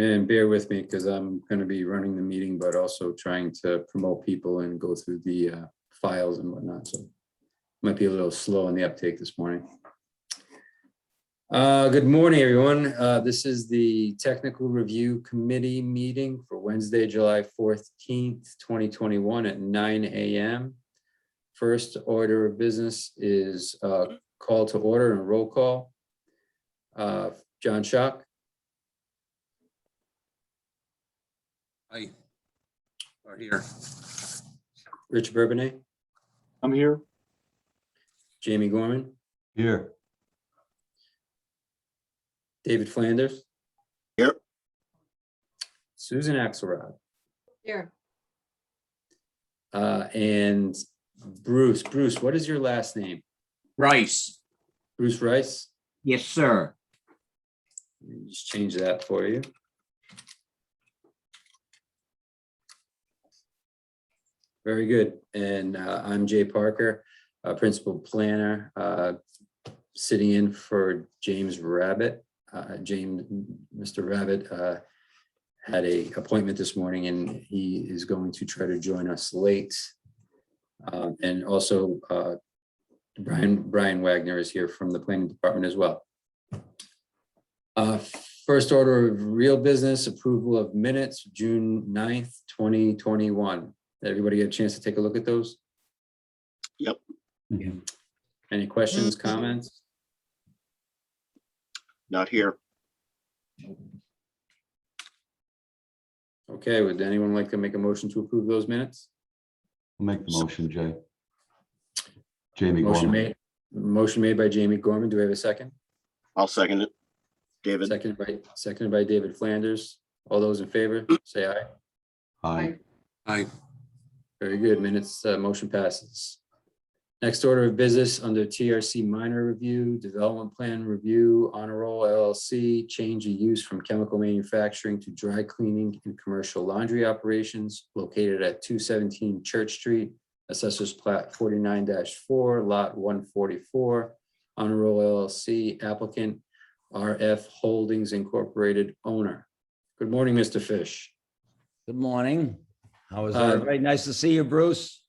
And bear with me because I'm going to be running the meeting, but also trying to promote people and go through the files and whatnot. So might be a little slow on the uptake this morning. Good morning, everyone. This is the Technical Review Committee meeting for Wednesday, July 14th, 2021 at 9 a.m. First order of business is call to order and roll call. John Schock. Hi. Are here. Rich Bourbonnais. I'm here. Jamie Gorman. Here. David Flanders. Here. Susan Axelrod. Here. And Bruce. Bruce, what is your last name? Rice. Bruce Rice? Yes, sir. Let me just change that for you. Very good. And I'm Jay Parker, Principal Planner, sitting in for James Rabbit. Mr. Rabbit had an appointment this morning and he is going to try to join us late. And also Brian Wagner is here from the Planning Department as well. First order of real business, approval of minutes, June 9th, 2021. Did everybody get a chance to take a look at those? Yep. Any questions, comments? Not here. Okay, would anyone like to make a motion to approve those minutes? I'll make the motion, Jay. Jamie Motion Gorman. made by Jamie Gorman. Do we have a second? I'll second it. David. Seconded by David Flanders. All those in favor, say aye. Aye. Hi. Very good. Minutes, motion passes. Next order of business under TRC minor review, development plan review, Honor Roll LLC, change of use from chemical manufacturing to dry cleaning and commercial laundry operations located at 217 Church Street, Assessors Plat 49-4, Lot 144, Honor Roll LLC, applicant RF Holdings Incorporated, owner. Good morning, Mr. Fish. Good morning. How is everybody? Nice to see you, Bruce.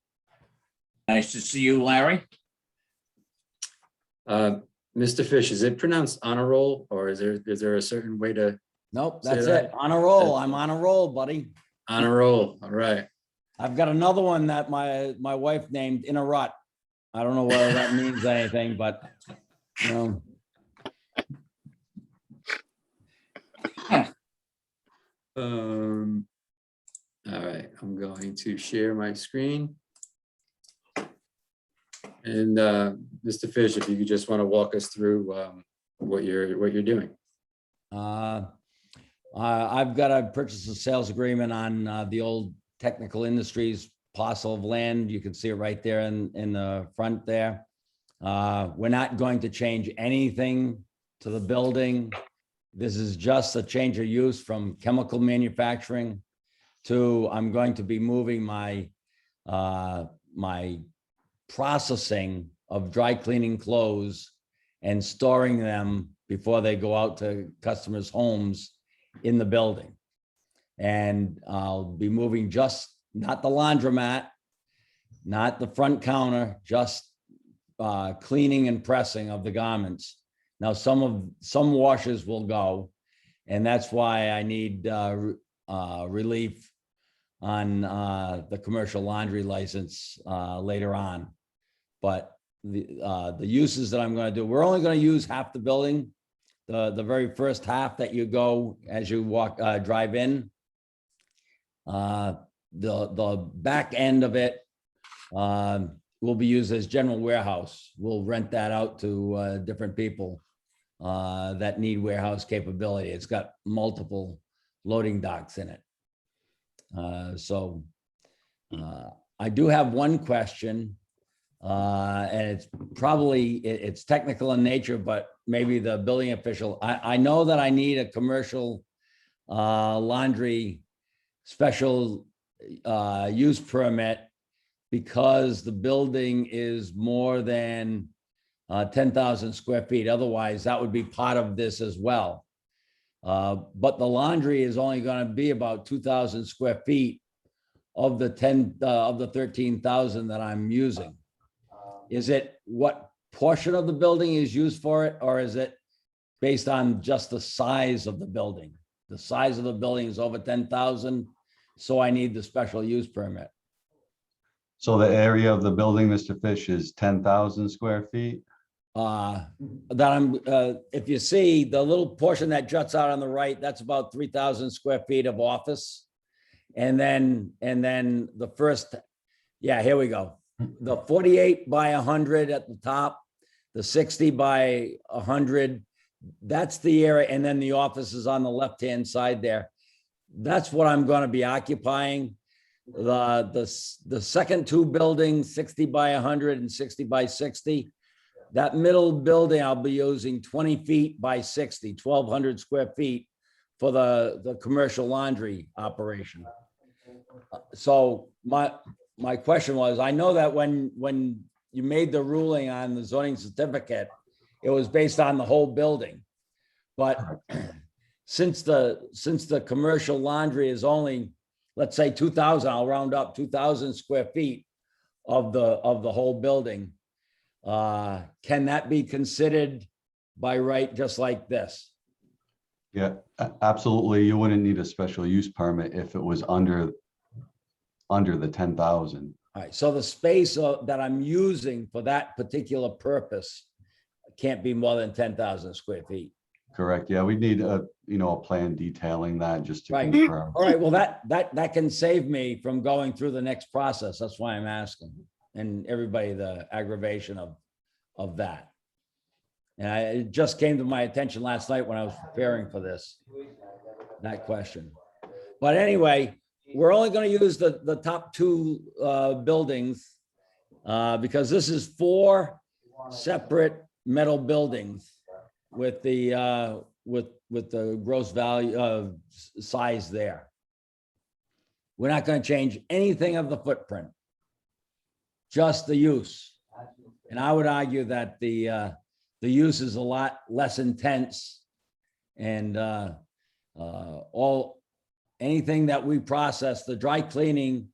Nice to see you, Larry. Mr. Fish, is it pronounced honor roll or is there a certain way to Nope, Say that's that. it. On a roll. I'm on a roll, buddy. honor roll? All right. I've got another one that my wife named In a Rut. I don't know whether that means anything, but you know. All right, I'm going to share my screen. And Mr. Fish, if you could just want to walk us through what you're doing. I've got a purchase and sales agreement on the old Technical Industries parcel of land. You can see it right there in the front there. We're not going to change anything to the building. This is just a change of use from chemical manufacturing to I'm going to be moving my my processing of dry cleaning clothes and storing them before they go out to customers' homes in the building. And I'll be moving just not the laundromat, not the front counter, just cleaning and pressing of the garments. Now, some washers will go, and that's why I need relief on the commercial laundry license later on. But the uses that I'm going to do, we're only going to use half the building, the very first half that you go as you drive in. The back end of it will be used as general warehouse. We'll rent that out to different people that need warehouse capability. It's got multiple loading docks in it. So I do have one question, and it's technical in nature, but maybe the building official, I know that I need a commercial laundry special use permit because the building is more than 10,000 square feet. Otherwise, that would be part of this as well. But the laundry is only going to be about 2,000 square feet of the 13,000 that I'm using. Is it what portion of the building is used for it, or is it based on just the size of the building? The size of the building is over 10,000, so I need the special use permit. So the area of the building, Mr. Fish, is 10,000 square feet? That I'm, if you see the little portion that juts out on the right, that's about 3,000 square feet of office. And then the first, yeah, here we go. The 48 by 100 at the top, the 60 by 100, that's the area. And then the office is on the left-hand side there. That's what I'm going to be occupying. The second two buildings, 60 by 100 and 60 by 60. That middle building, I'll be using 20 feet by 60, 1,200 square feet for the commercial laundry operation. So my question was, I know that when you made the ruling on the zoning certificate, it was based on the whole building. But since the commercial laundry is only, let's say 2,000, I'll round up 2,000 square feet of the whole building, can that be considered by right just like this? Yeah, absolutely. You wouldn't need a special use permit if it was under the 10,000. All right, so the space that I'm using for that particular purpose can't be more than 10,000 square feet. Correct. Yeah, we need a plan detailing that just to Right. confirm. All right, well, that can save me from going through the next process. That's why I'm asking. And everybody, the aggravation of that. And it just came to my attention last night when I was preparing for that question. But anyway, we're only going to use the top two buildings because this is 4 separate metal buildings with the gross value size there. We're not going to change anything of the footprint, just the use. And I would argue that the use is a lot less intense, and anything that we process, the dry cleaning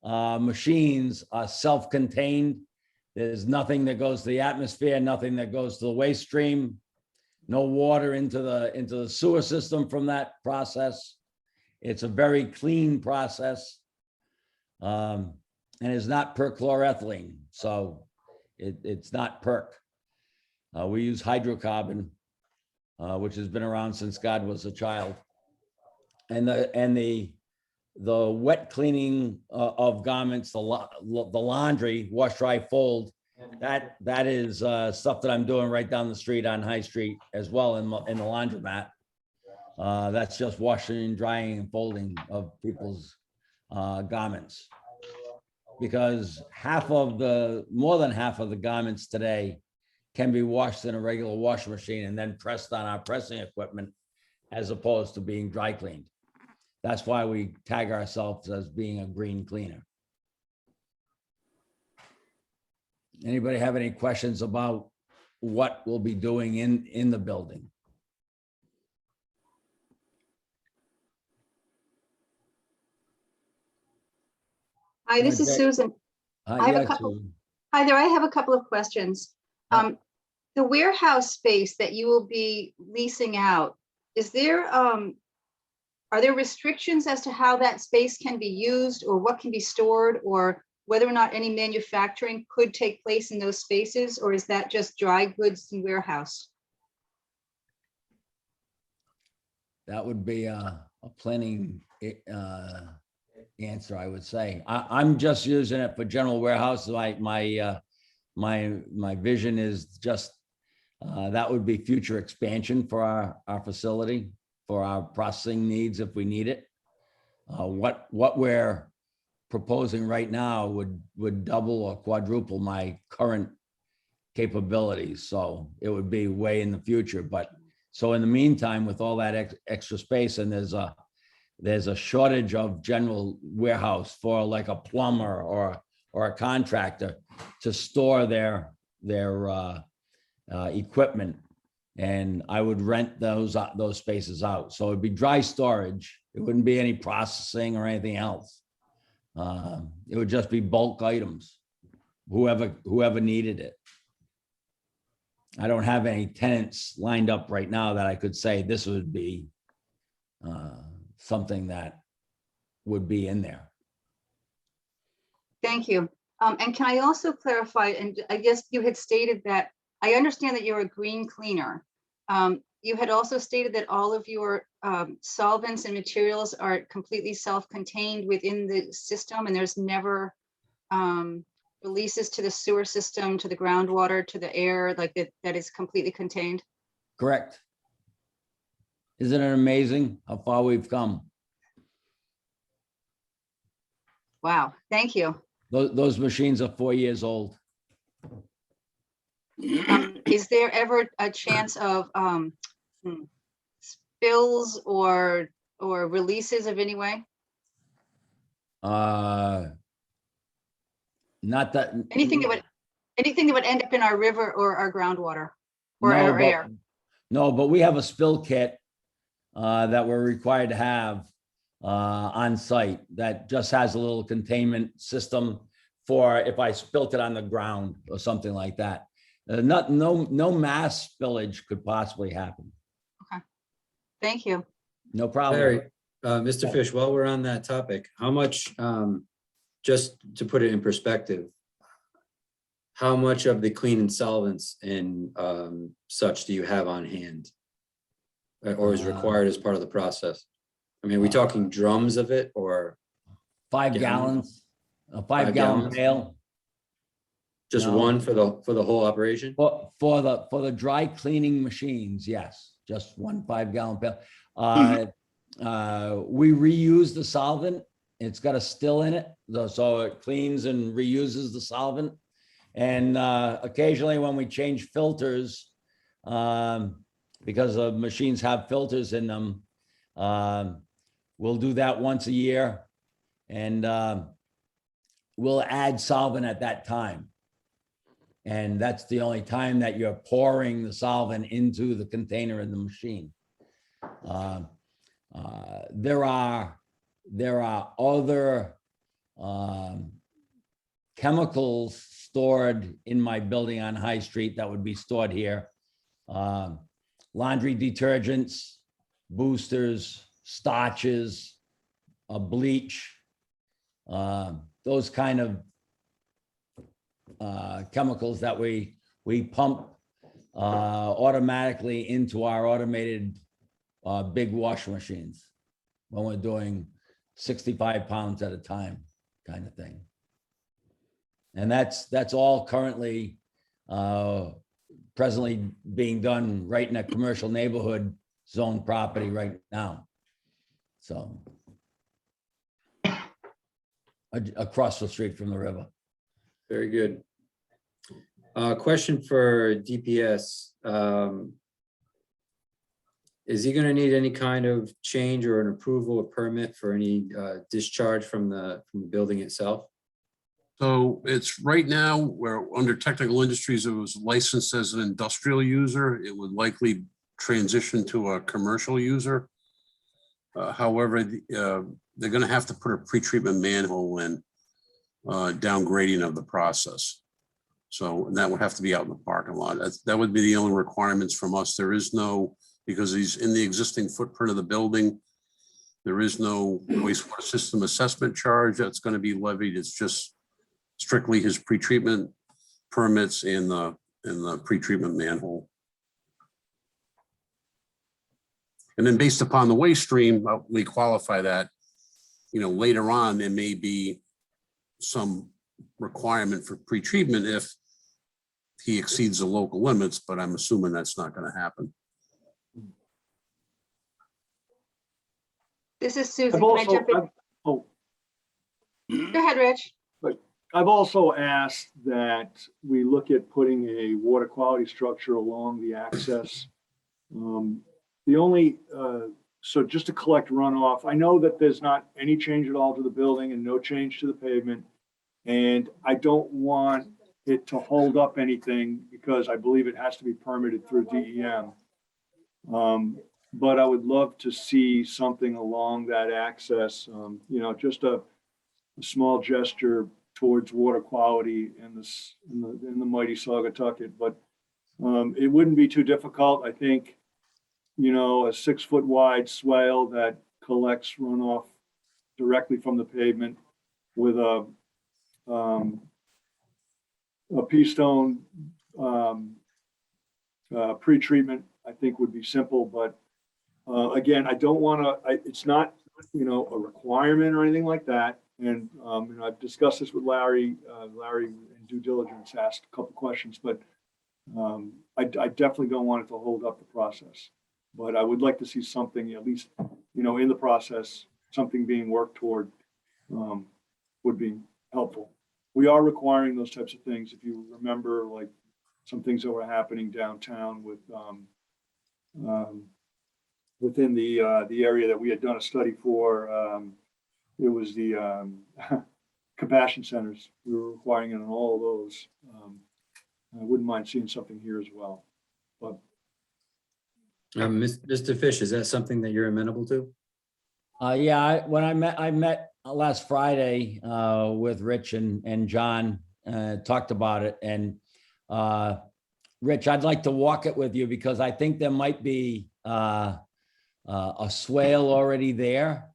machines are self-contained. There's nothing that goes to the atmosphere, nothing that goes to the waste stream, no water into the sewer system from that process. It's a very clean process, and it's not perchloroethylene, so it's not perc. We use hydrocarbon, which has been around since God was a child. And the wet cleaning of garments, the laundry, wash, dry, fold, that is stuff that I'm doing right down the street on High Street as well in the laundromat. That's just washing and drying and folding of people's garments. Because more than half of the garments today can be washed in a regular washing machine and then pressed on our pressing equipment as opposed to being dry cleaned. That's why we tag ourselves as being a green cleaner. Anybody have any questions about what we'll be doing in the building? Hi, this is Okay. Susan. I have a Yeah, couple- Susan. Hi there, I have a couple of questions. The warehouse space that you will be leasing out, is there, are there restrictions as to how that space can be used or what can be stored, or whether or not any manufacturing could take place in those spaces, or is that just dry goods and warehouse? That would be a planning answer, I would say. I'm just using it for general warehouse. My vision is just that would be future expansion for our facility, for our processing needs if we need it. What we're proposing right now would double or quadruple my current capabilities. So it would be way in the future. But so in the meantime, with all that extra space, and there's a shortage of general warehouse for like a plumber or a contractor to store their equipment. And I would rent those spaces out. So it'd be dry storage. It wouldn't be any processing or anything else. It would just be bulk items, whoever needed it. I don't have any tenants lined up right now that I could say this would be something that would be in there. Thank you. And can I also clarify, and I guess you had stated that, I understand that you're a green cleaner. You had also stated that all of your solvents and materials are completely self-contained within the system, and there's never releases to the sewer system, to the groundwater, to the air, like that is completely contained. Correct. Isn't it amazing how far we've come? Wow, thank you. Those machines are 4 years old. Is there ever a chance of spills or releases of any way? Not that. Anything that would end up in our river or our groundwater or No, our but- air? No, but we have a spill kit that we're required to have on site that just has a little containment system for if I spilt it on the ground or something like that. No mass spillage could possibly happen. Thank you. No problem. Larry, Mr. Fish, while we're on that topic, how much, just to put it in perspective, how much of the clean and solvents and such do you have on hand? Or is required as part of the process? I mean, are we talking drums of it or 5 Gallon? gallons, a 5 5 gallon gallons? pail. just No. one for the whole operation? For the dry cleaning machines, yes, just 1 5 gallon pail. We reuse the solvent. It's got a still in it, so it cleans and reuses the solvent. And occasionally when we change filters, because the machines have filters in them, we'll do that once a year. And we'll add solvent at that time. And that's the only time that you're pouring the solvent into the container in the machine. There are other chemicals stored in my building on High Street that would be stored here. Laundry detergents, boosters, starches, bleach, those kind of chemicals that we pump automatically into our automated big wash machines when we're doing 65 pounds at a time kind of thing. And that's all currently presently being done right in a commercial neighborhood zone property right now. So across the street from the river. Very good. Question for DPS. Is he gonna need any kind of change or an approval or permit for any discharge from the building itself? So it's right now, where under technical industries, it was licensed as an industrial user. It would likely transition to a commercial user. However, they're gonna have to put a pretreatment manhole in, downgrading of the process. So that would have to be out in the parking lot. That would be the only requirements from us. There is no, because he's in the existing footprint of the building, there is no wastewater system assessment charge that's gonna be levied. It's just strictly his pretreatment permits and the pretreatment manhole. And then based upon the waste stream, we qualify that, later on, there may be some requirement for pretreatment if he exceeds the local limits, but I'm assuming that's not going to happen. This is Susan. I've Can I also, jump in? Go ahead, Rich. I've also asked that we look at putting a water quality structure along the access. So just to collect runoff, I know that there's not any change at all to the building and no change to the pavement. And I don't want it to hold up anything because I believe it has to be permitted through DEM. But I would love to see something along that access, just a small gesture towards water quality in the mighty Saugatucket. But it wouldn't be too difficult. I think, a 6-foot wide swale that collects runoff directly from the pavement with a pea-stone pre-treatment, I think would be simple. But again, I don't want to, it's not, a requirement or anything like that. And, I've discussed this with Larry. Larry in due diligence asked a couple questions, but I definitely don't want it to hold up the process. But I would like to see something, at least, in the process, something being worked toward would be helpful. We are requiring those types of things. If you remember, like some things that were happening downtown with within the area that we had done a study for, it was the compassion centers. We were requiring it on all of those. I wouldn't mind seeing something here as well. But Mr. Fish, is that something that you're amenable to? Yeah, when I met last Friday with Rich and John, talked about it. And Rich, I'd like to walk it with you because I think there might be a swale already there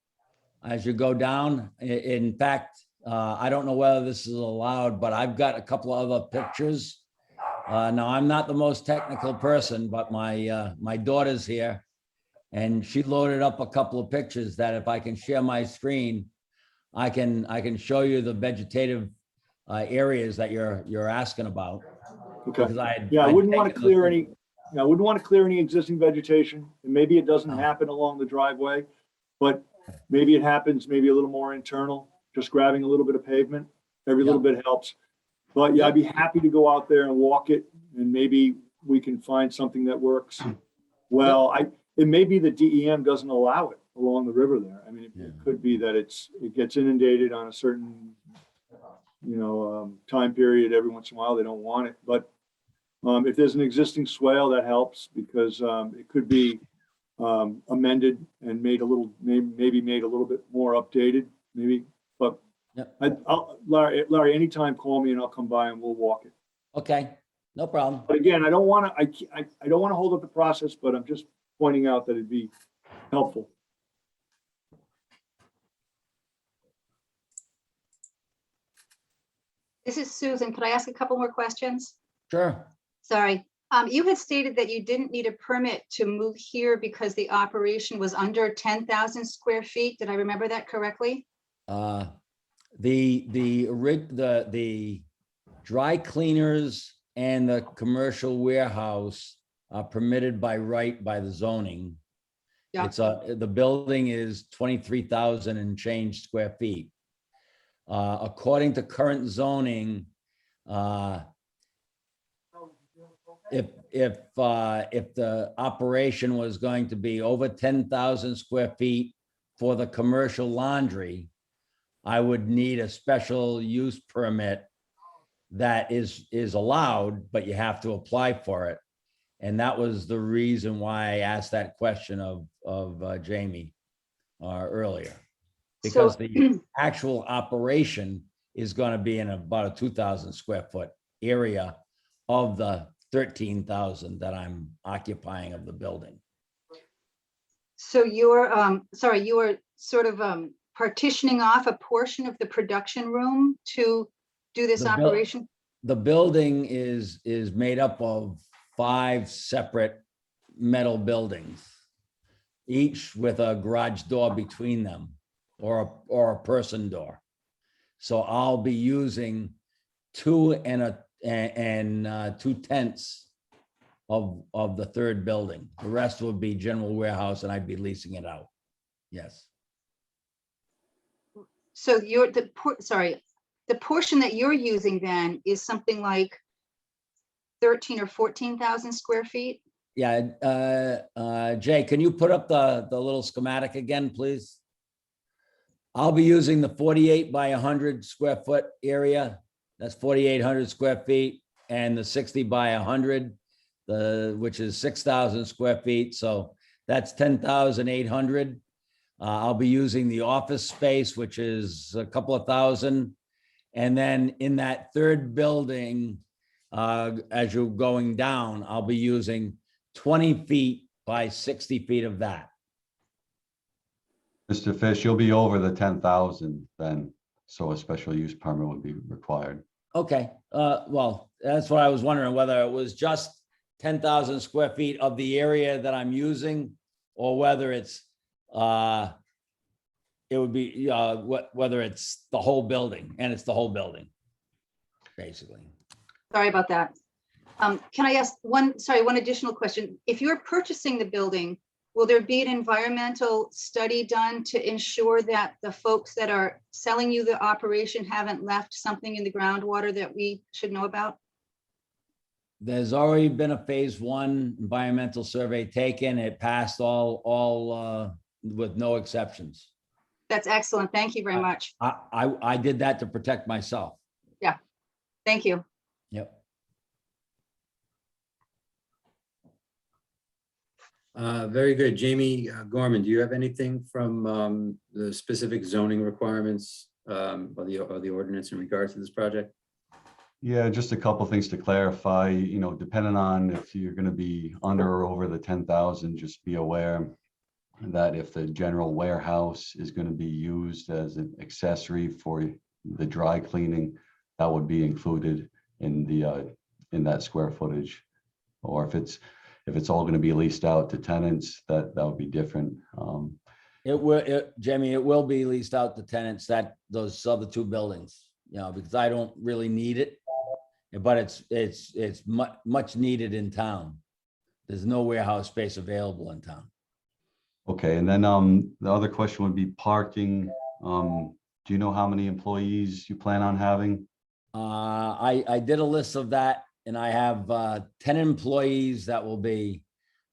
as you go down. In fact, I don't know whether this is allowed, but I've got a couple of other pictures. Now, I'm not the most technical person, but my daughter's here, and she loaded up a couple of pictures that if I can share my screen, I can show you the vegetative areas that you're asking about. okay. Because I wouldn't want to clear any. I wouldn't want to clear any existing vegetation. And maybe it doesn't happen along the driveway, but maybe it happens maybe a little more internal, just grabbing a little bit of pavement. Every little bit helps. But yeah, I'd be happy to go out there and walk it, and maybe we can find something that works. Well, it may be that DEM doesn't allow it along the river there. I mean, it could be that it gets inundated on a certain, time period. Every once in a while, they don't want it. But if there's an existing swale, that helps because it could be amended and made a little, maybe made a little bit more updated, maybe. But Larry, anytime, call me and I'll come by and we'll walk it. Okay, no problem. But again, I don't want to hold up the process, but I'm just pointing out that it'd be helpful. This is Susan. Could I ask a couple more questions? Sure. Sorry. You had stated that you didn't need a permit to move here because the operation was under 10,000 square feet. Did I remember that correctly? The dry cleaners and the commercial warehouse are permitted by right by the zoning. Yeah. The building is 23,000 and change square feet. According to current zoning, if the operation was going to be over 10,000 square feet for the commercial laundry, I would need a special use permit that is allowed, but you have to apply for it. And that was the reason why I asked that question of Jamie earlier. Because the actual operation is going to be in about a 2,000 square foot area of the 13,000 that I'm occupying of the building. So you're, you were sort of partitioning off a portion of the production room to do this operation? The building is made up of 5 separate metal buildings, each with a garage door between them or a person door. So I'll be using 2 and 2/10 of the third building. The rest will be general warehouse and I'd be leasing it out. Yes. So the portion that you're using then is something like 13 or 14,000 square feet? Yeah, Jay, can you put up the little schematic again, please? I'll be using the 48 by 100 square foot area. That's 4,800 square feet, and the 60 by 100. which is 6,000 square feet. So that's 10,800. I'll be using the office space, which is a couple of thousand. And then in that third building, as you're going down, I'll be using 20 feet by 60 feet of that. Mr. Fish, you'll be over the 10,000 then, so a special use permit would be required. Okay, well, that's what I was wondering, whether it was just 10,000 square feet of the area that I'm using, or whether it's, it would be, whether it's the whole building, and it's the whole building, basically. Sorry about that. Can I ask one additional question? If you're purchasing the building, will there be an environmental study done to ensure that the folks that are selling you the operation haven't left something in the groundwater that we should know about? There's already been a phase 1 environmental survey taken. It passed all with no exceptions. That's excellent. Thank you very much. I did that to protect myself. Thank you. Yep. Very good. Jamie Gorman, do you have anything from the specific zoning requirements of the ordinance in regards to this project? Yeah, just a couple things to clarify, you know, depending on if you're going to be under or over the 10,000, just be aware that if the general warehouse is going to be used as an accessory for the dry cleaning, that would be included in the in that square footage. Or if it's all going to be leased out to tenants, that would be different. Jamie, it will be leased out to tenants, those other 2 buildings, you know, because I don't really need it, but it's much needed in town. There's no warehouse space available in town. Okay, and then the other question would be parking. Do you know how many employees you plan on having? I did a list of that, and I have 10 employees that will be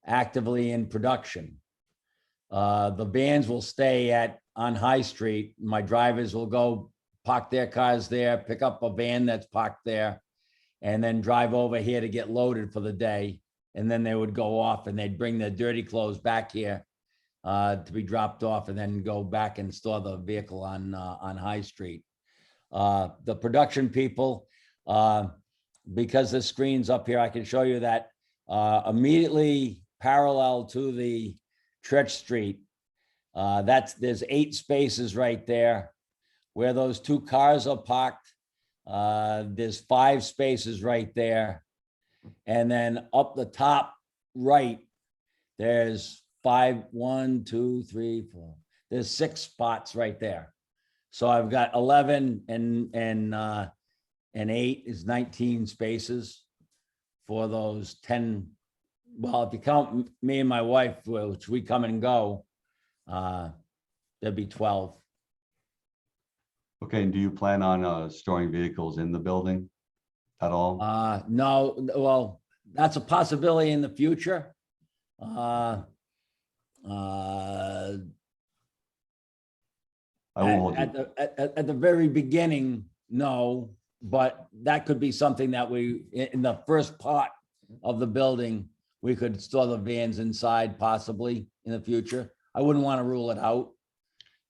actively in production. The vans will stay on High Street. My drivers will go park their cars there, pick up a van that's parked there, and then drive over here to get loaded for the day. And then they would go off and they'd bring their dirty clothes back here to be dropped off, and then go back and store the vehicle on High Street. The production people, because the screen's up here, I can show you that immediately parallel to the Church Street, there's 8 spaces right there. Where those 2 cars are parked, there's 5 spaces right there. And then up the top right, there's 1, 2, 3, 4. There's 6 spots right there. So I've got 11 and 8 is 19 spaces for those 10. Well, if you count me and my wife, which we come and go, there'd be 12. Okay, and do you plan on storing vehicles in the building at all? No, well, that's a possibility in the future. I won't hold you. At the very beginning, no, but that could be something that in the first part of the building, we could store the vans inside possibly in the future. I wouldn't want to rule it out.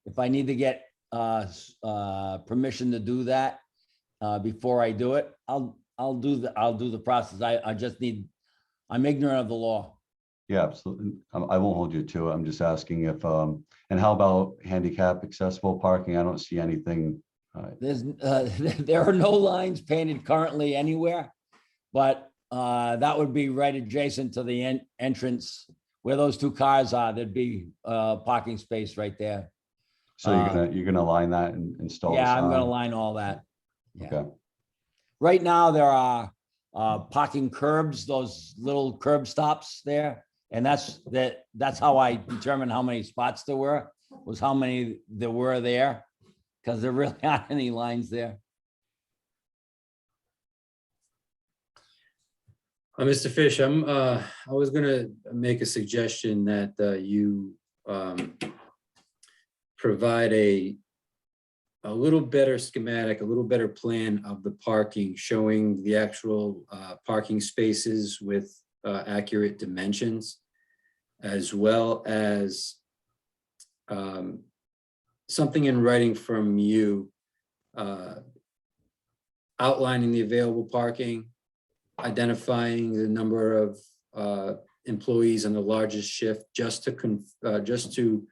If I need to get permission to do that before I do it, I'll do the process. I'm ignorant of the law. Yeah, absolutely. I won't hold you to it. I'm just asking if, and how about handicap accessible parking? I don't see anything. There are no lines painted currently anywhere, but that would be right adjacent to the entrance where those 2 cars are. There'd be parking space right there. So you're gonna line that and install? Yeah, the I'm gonna sign? line all that. Yeah. Okay. Right now, there are parking curbs, those little curb stops there. And that's how I determined how many spots there were, was how many there were there, because there really aren't any lines there. Mr. Fish, I was gonna make a suggestion that you provide a little better schematic, a little better plan of the parking, showing the actual parking spaces with accurate dimensions, as well as something in writing from you outlining the available parking, identifying the number of employees on the largest shift, just to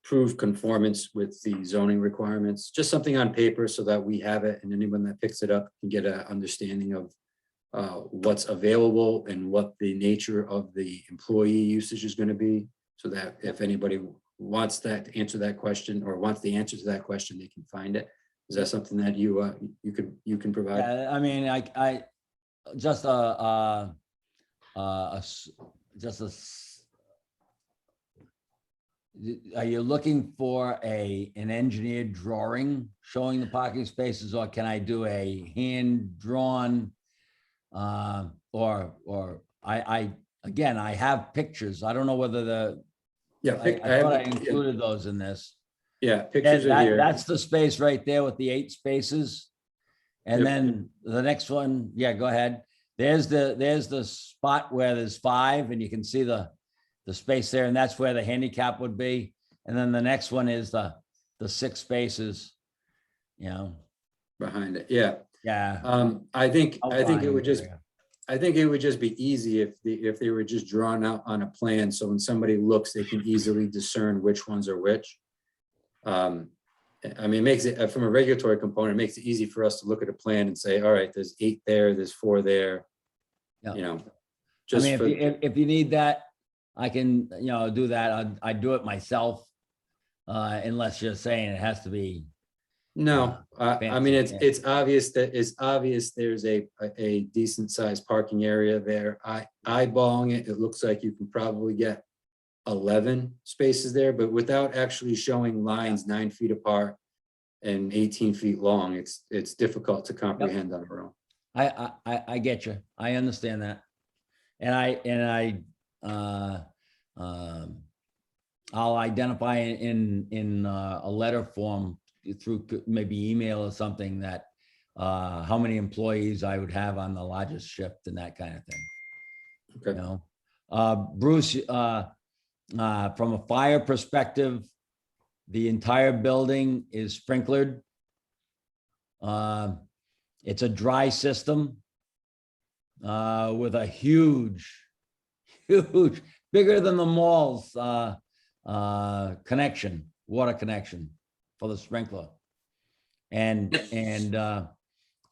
prove conformance with the zoning requirements, just something on paper so that we have it and anyone that picks it up can get an understanding of what's available and what the nature of the employee usage is going to be, so that if anybody wants that answer that question or wants the answer to that question, they can find it. Is that something that you can provide? Yeah, I mean, I just a are you looking for an engineered drawing showing the parking spaces, or can I do a hand-drawn? Or again, I have pictures. I don't know whether Yeah, I thought I included those in this. yeah, pictures are here. That's the space right there with the 8 spaces. And Yep. then the next one, yeah, go ahead. There's the spot where there's 5 and you can see the space there, and that's where the handicap would be. And then the next one is the 6 spaces, you know. Behind it, yeah. Yeah. I think it outline would just, area. I think it would just be easy if they were just drawn out on a plan, so when somebody looks, they can easily discern which ones are which. I mean, it makes it, from a regulatory component, it makes it easy for us to look at a plan and say, all right, there's 8 there, there's 4 there. Yeah. You know, I just mean, for, if you need that, I can, do that. I do it myself. Unless you're saying it has to be. no, I mean, fancy, it's obvious there's a decent sized parking area there. Eyeballing it, it looks like you can probably get 11 spaces there, but without actually showing lines 9 feet apart and 18 feet long, it's difficult to comprehend on our own. I get you. I understand that. And I'll identify in a letter form through maybe email or something that how many employees I would have on the largest shift and that kind of thing. Okay. Bruce, from a fire perspective, the entire building is sprinklered. It's a dry system with a huge, bigger than the mall's connection, water connection for the sprinkler. And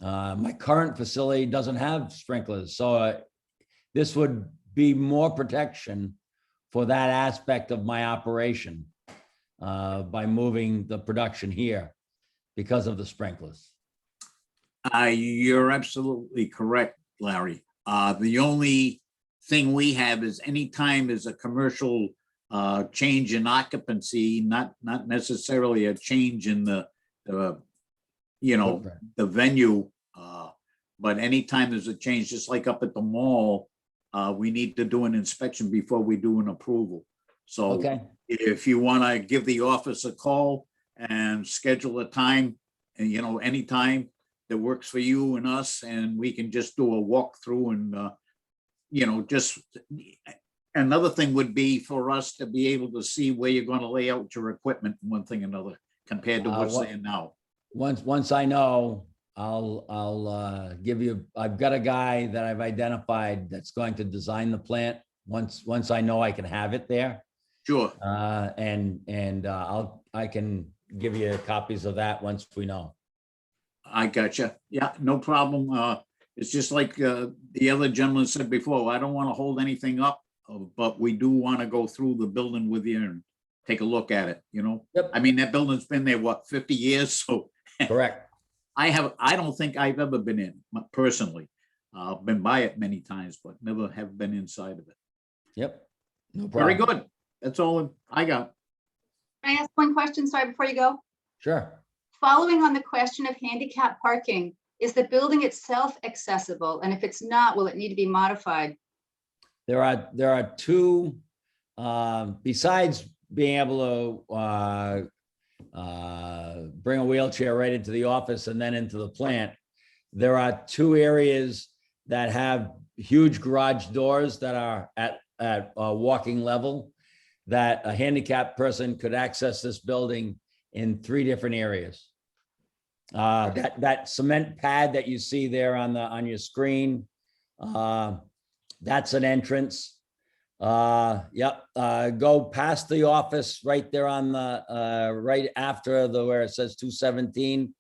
my current facility doesn't have sprinklers, so this would be more protection for that aspect of my operation by moving the production here because of the sprinklers. You're absolutely correct, Larry. The only thing we have is anytime there's a commercial change in occupancy, not necessarily a change in the Footprint. the venue, but anytime there's a change, just like up at the mall, we need to do an inspection before we do an approval. So Okay, if you want to give the office a call and schedule a time, and anytime that works for you and us, and we can just do a walkthrough and just another thing would be for us to be able to see where you're going to lay out your equipment, one thing or another, compared to what's there now. once I know, I'll give you, I've got a guy that I've identified that's going to design the plant. Once I know I can have it there. Sure. I can give you copies of that once we know. I gotcha. Yeah, no problem. It's just like the other gentleman said before, I don't want to hold anything up, but we do want to go through the building with you and take a look at it, Yep. I mean, that building's been there, what, 50 years? So Correct. I don't think I've ever been in personally. I've been by it many times, but never have been inside of it. Yep. No Very problem. good. That's all I got. Can I ask one question, sorry, before you go? Sure. Following on the question of handicap parking, is the building itself accessible? And if it's not, will it need to be modified? There are 2, besides being able to bring a wheelchair right into the office and then into the plant, there are 2 areas that have huge garage doors that are at walking level, that a handicapped person could access this building in 3 different areas. That cement pad that you see there on your screen, that's an entrance. Yep, go past the office right there on the, right after where it says 217.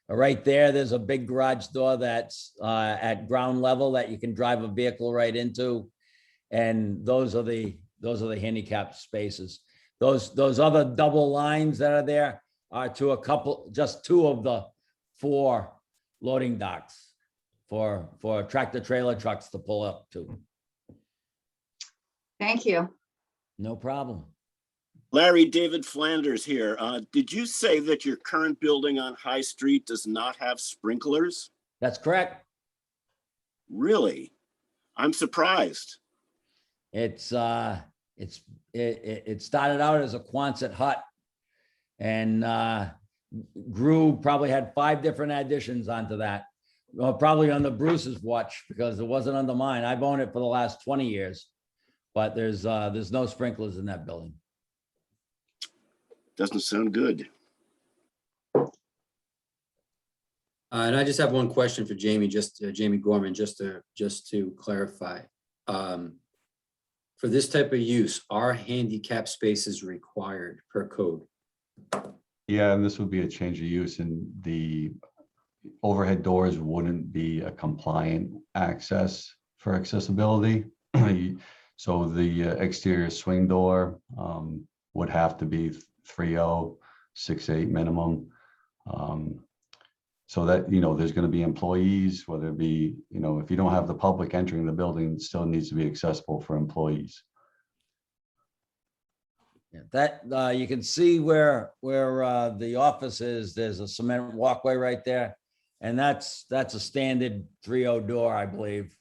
Right there, there's a big garage door that's at ground level that you can drive a vehicle right into. And those are the handicapped spaces. Those other double lines that are there are just 2 of the 4 loading docks for tractor trailer trucks to pull up to. Thank you. No problem. Larry, David Flanders here. Did you say that your current building on High Street does not have sprinklers? That's correct. Really? I'm surprised. It started out as a Quonset hut and grew, probably had 5 different additions onto that. Well, probably on the Bruce's watch, because it wasn't under mine. I've owned it for the last 20 years, but there's no sprinklers in that building. Doesn't sound good. And I just have one question for Jamie, Jamie Gorman, just to clarify. For this type of use, are handicap spaces required per code? Yeah, and this would be a change of use, and the overhead doors wouldn't be a compliant access for accessibility. So the exterior swing door would have to be 3.0, 6.8 minimum. So that, there's going to be employees, whether it be, if you don't have the public entering the building, it still needs to be accessible for employees. Yeah, that you can see where the office is. There's a cement walkway right there, and that's a standard 3.0 door, I believe.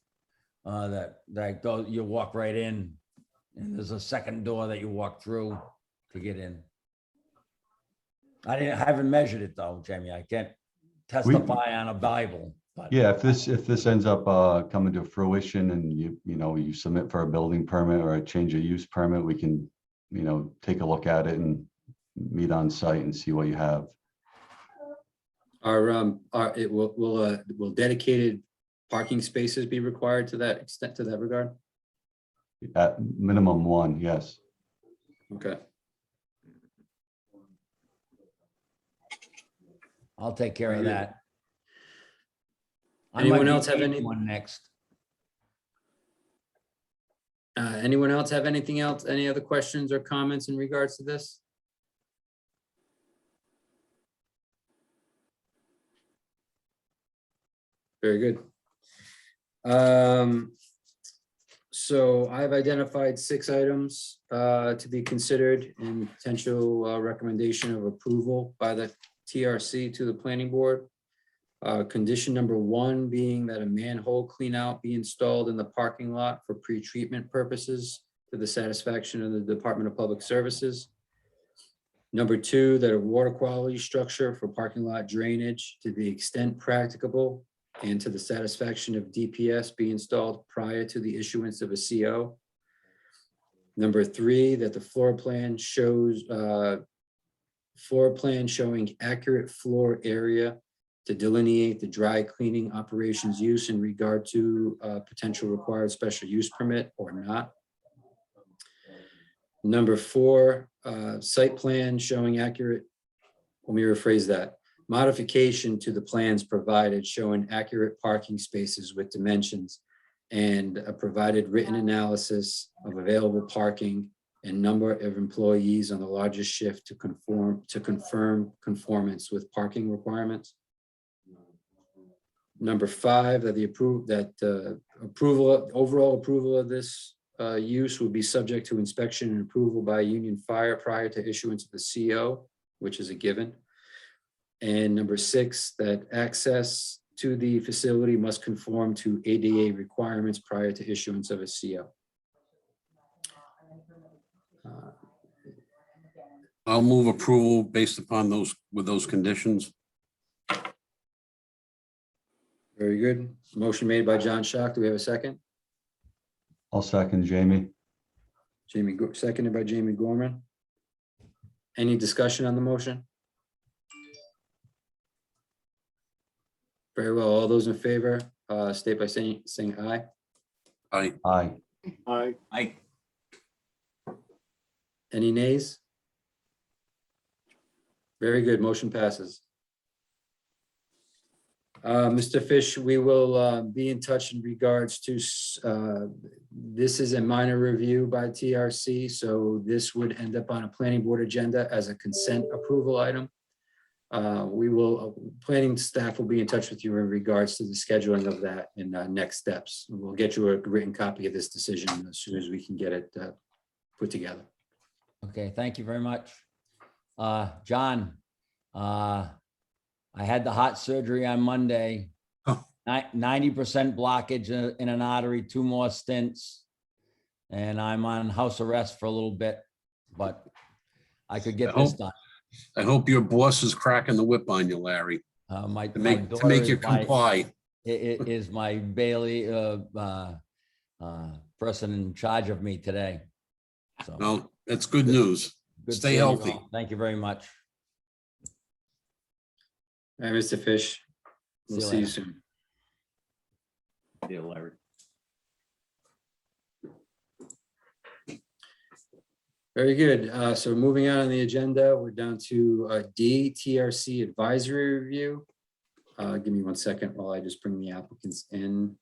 That goes, you walk right in, and there's a second door that you walk through to get in. I haven't measured it though, Jamie. I can't testify on a Bible, but Yeah, if this ends up coming to fruition and you submit for a building permit or a change of use permit, we can, take a look at it and meet on site and see what you have. Will dedicated parking spaces be required to that extent, to that regard? At minimum 1, yes. Okay. I'll take care of that. Anyone else have any? One next? Anyone else have anything else? Any other questions or comments in regards to this? Very good. So I've identified 6 items to be considered in potential recommendation of approval by the TRC to the planning board. Condition number 1 being that a manhole cleanout be installed in the parking lot for pre-treatment purposes to the satisfaction of the Department of Public Services. Number 2, that a water quality structure for parking lot drainage to the extent practicable and to the satisfaction of DPS be installed prior to the issuance of a CO. Number 3, that the floor plan showing accurate floor area to delineate the dry cleaning operations use in regard to potential required special use permit or not. Number 4, site plan showing accurate, let me rephrase that, modification to the plans provided showing accurate parking spaces with dimensions and a provided written analysis of available parking and number of employees on the largest shift to confirm conformance with parking requirements. Number 5, that overall approval of this use will be subject to inspection and approval by Union Fire prior to issuance of the CO, which is a given. And number 6, that access to the facility must conform to ADA requirements prior to issuance of a CO. I'll move approval based upon with those conditions. Very good. Motion made by John Schock. Do we have a second? I'll second Jamie. Seconded by Jamie Gorman. Any discussion on the motion? Very well. All those in favor, state by saying aye. Aye. Aye. I, Any nays? Very good. Motion passes. Mr. Fish, we will be in touch in regards to, this is a minor review by TRC, so this would end up on a planning board agenda as a consent approval item. Planning staff will be in touch with you in regards to the scheduling of that and next steps. We'll get you a written copy of this decision as soon as we can get it put together. Okay, thank you very much. John, I had the heart surgery on Monday. Oh. 90% blockage in an artery, 2 more stents. And I'm on house arrest for a little bit, but I could get this done. I hope your boss is cracking the whip on you, Larry, My to make daughter you is my- comply. It is my Bailey person in charge of me today. So Well, that's good news. good stay seeing you healthy. all. Thank you very much. All right, Mr. Fish, we'll See you see you later. soon. yeah, Larry. Very good. So moving on the agenda, we're down to D, TRC advisory review. Give me 1 second while I just bring the applicants in.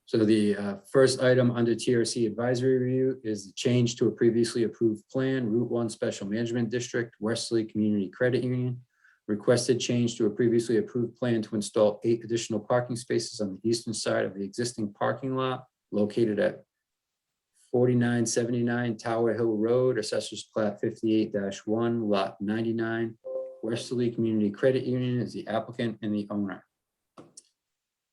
So the first item under TRC advisory review is the change to a previously approved plan, Route 1 Special Management District, Wesley Community Credit Union. Requested change to a previously approved plan to install 8 additional parking spaces on the eastern side of the existing parking lot located at 4979 Tower Hill Road, Assessors Plat 58-1, Lot 99. Wesley Community Credit Union is the applicant and the owner.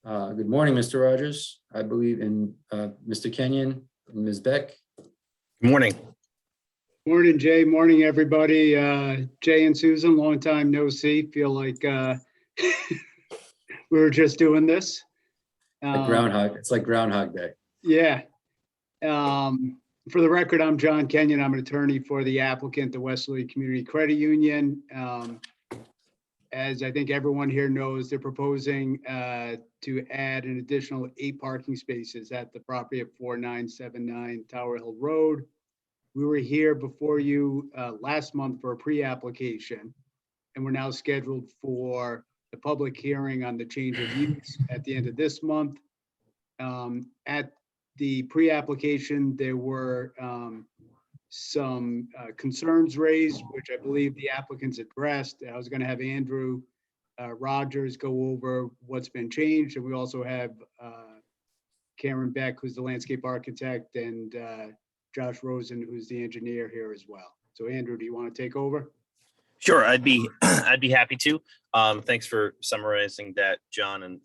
Good morning, Mr. Rogers, I believe, and Mr. Kenyon, and Ms. Beck. Good morning. Morning, Jay. Morning, everybody. Jay and Susan, long time no see. Feel like we were just doing this. Like Groundhog, it's like Groundhog Day. Yeah. For the record, I'm John Kenyon. I'm an attorney for the applicant, the Wesley Community Credit Union. As I think everyone here knows, they're proposing to add an additional 8 parking spaces at the property at 4979 Tower Hill Road. We were here before you last month for a pre-application, and we're now scheduled for the public hearing on the change of use at the end of this month. At the pre-application, there were some concerns raised, which I believe the applicants addressed. I was going to have Andrew Rogers go over what's been changed, and we also have Karen Beck, who's the landscape architect, and Josh Rosen, who's the engineer here as well. So Andrew, do you want to take over? Sure, I'd be happy to. Thanks for summarizing that, John, and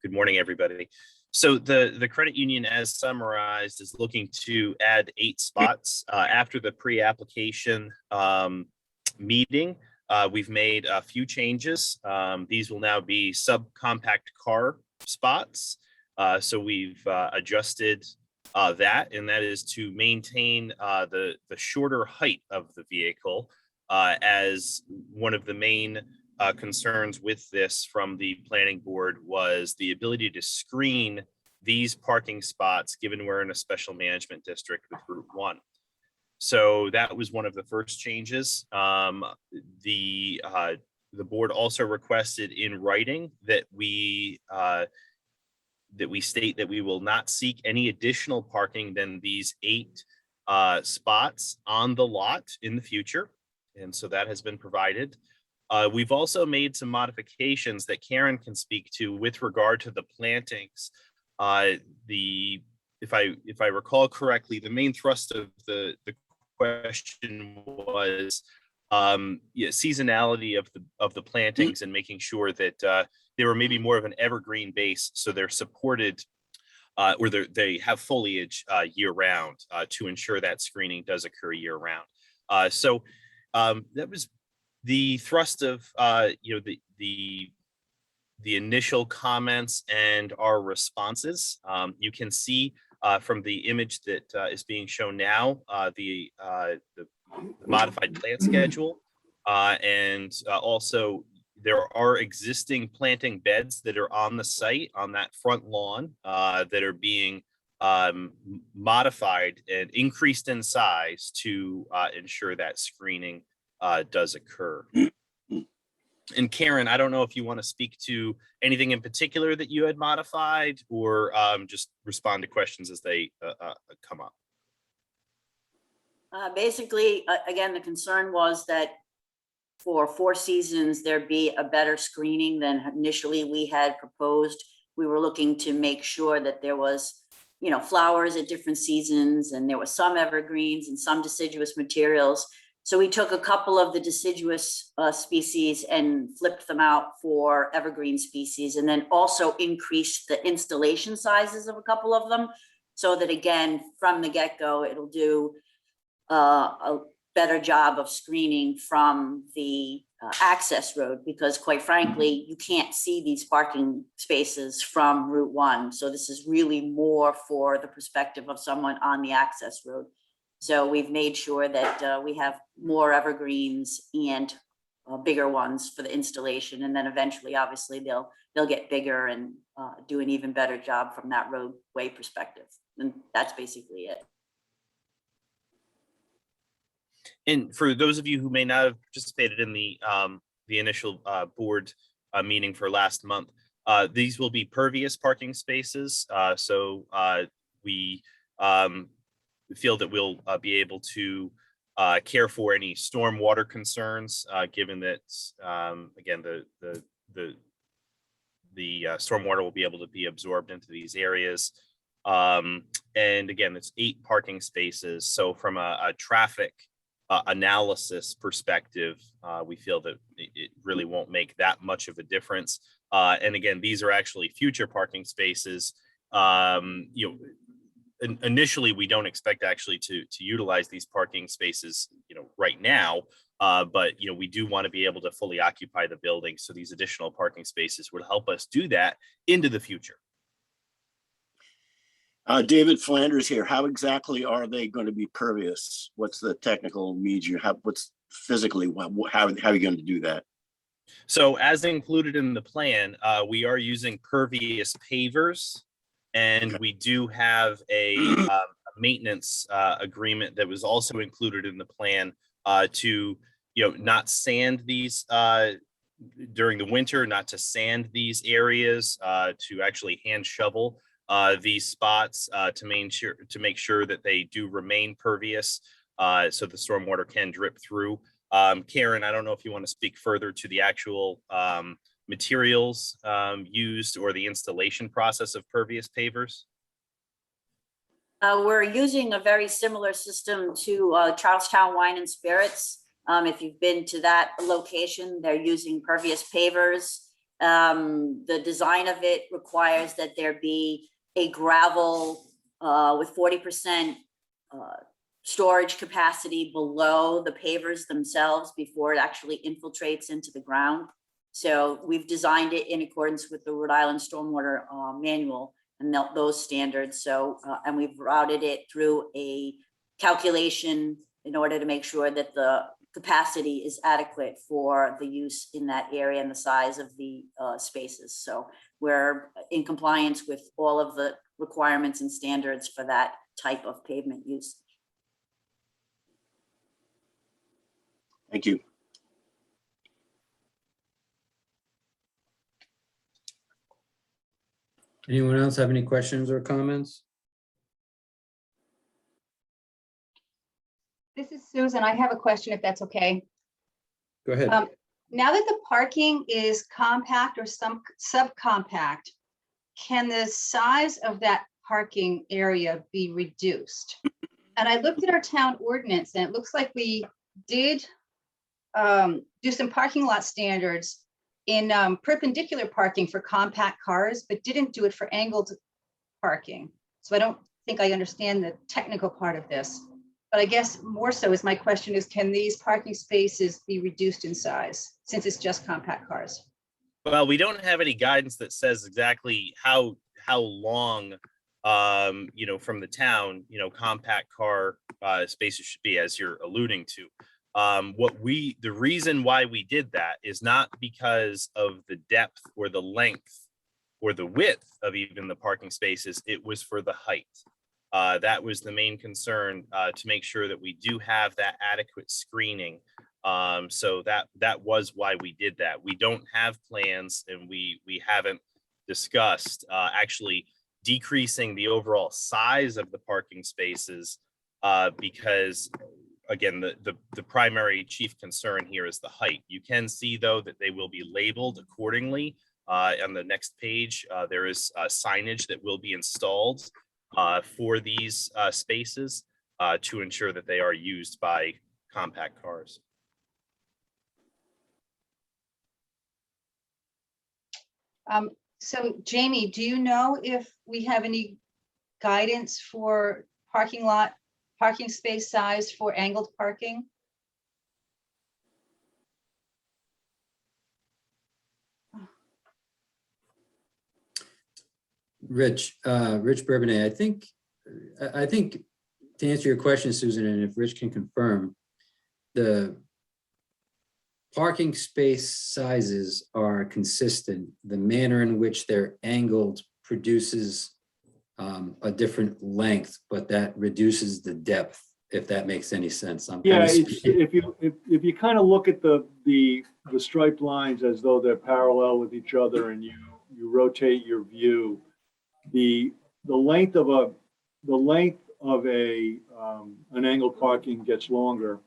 good morning, everybody. So the credit union, as summarized, is looking to add 8 spots after the pre-application meeting. We've made a few changes. These will now be subcompact car spots. So we've adjusted that, and that is to maintain the shorter height of the vehicle as one of the main concerns with this from the planning board was the ability to screen these parking spots, given we're in a special management district with Route 1. So that was one of the first changes. The board also requested in writing that we state that we will not seek any additional parking than these 8 spots on the lot in the future. And so that has been provided. We've also made some modifications that Karen can speak to with regard to the plantings. If I recall correctly, the main thrust of the question was yeah, seasonality of the plantings and making sure that they were maybe more of an evergreen base, so they're supported or they have foliage year round to ensure that screening does occur year round. So that was the thrust of the initial comments and our responses. You can see from the image that is being shown now, the modified plant schedule. And also there are existing planting beds that are on the site on that front lawn that are being modified and increased in size to ensure that screening does occur. And Karen, I don't know if you want to speak to anything in particular that you had modified or just respond to questions as they come up. Basically, again, the concern was that for 4 seasons, there'd be a better screening than initially we had proposed. We were looking to make sure that there was, flowers at different seasons, and there were some evergreens and some deciduous materials. So we took a couple of the deciduous species and flipped them out for evergreen species, and then also increased the installation sizes of a couple of them, so that again, from the get-go, it'll do a better job of screening from the access road, because quite frankly, you can't see these parking spaces from Route 1. So this is really more for the perspective of someone on the access road. So we've made sure that we have more evergreens and bigger ones for the installation. And then eventually, obviously, they'll get bigger and do an even better job from that roadway perspective. And that's basically it. And for those of you who may not have participated in the initial board meeting for last month, these will be pervious parking spaces. So we feel that we'll be able to care for any stormwater concerns, given that again the stormwater will be able to be absorbed into these areas. And again, it's 8 parking spaces. So from a traffic analysis perspective, we feel that it really won't make that much of a difference. And again, these are actually future parking spaces. Initially, we don't expect actually to utilize these parking spaces, right now. But we do want to be able to fully occupy the building. So these additional parking spaces would help us do that into the future. David Flanders here. How exactly are they going to be pervious? What's the technical means you have? What's physically, how are you going to do that? So as included in the plan, we are using pervious pavers, and we do have a maintenance agreement that was also included in the plan to, not sand these during the winter, not to sand these areas, to actually hand shovel these spots to make sure that they do remain pervious, so the stormwater can drip through. Karen, I don't know if you want to speak further to the actual materials used or the installation process of pervious pavers. We're using a very similar system to Charlestown Wine and Spirits. If you've been to that location, they're using pervious pavers. The design of it requires that there be a gravel with 40% storage capacity below the pavers themselves before it actually infiltrates into the ground. So we've designed it in accordance with the Rhode Island Stormwater Manual and those standards. So, and we've routed it through a calculation in order to make sure that the capacity is adequate for the use in that area and the size of the spaces. So we're in compliance with all of the requirements and standards for that type of pavement use. Thank you. Anyone else have any questions or comments? This is Susan. I have a question, if that's okay. Go ahead. Now that the parking is compact or some subcompact, can the size of that parking area be reduced? And I looked at our town ordinance, and it looks like we did do some parking lot standards in perpendicular parking for compact cars, but didn't do it for angled parking. So I don't think I understand the technical part of this. But I guess more so is my question is, can these parking spaces be reduced in size since it's just compact cars? Well, we don't have any guidance that says exactly how long, from the town, compact car spaces should be, as you're alluding to. The reason why we did that is not because of the depth or the length or the width of even the parking spaces. It was for the height. That was the main concern, to make sure that we do have that adequate screening. So that was why we did that. We don't have plans, and we haven't discussed actually decreasing the overall size of the parking spaces, because again, the primary chief concern here is the height. You can see, though, that they will be labeled accordingly. On the next page, there is signage that will be installed for these spaces to ensure that they are used by compact cars. So Jamie, do you know if we have any guidance for parking space size for angled parking? Rich Bourbonnais, I think to answer your question, Susan, and if Rich can confirm, the parking space sizes are consistent. The manner in which they're angled produces a different length, but that reduces the depth, if that makes any sense. Yeah, if you kind of look at the striped lines as though they're parallel with each other, and you rotate your view, the length of an angled parking gets longer,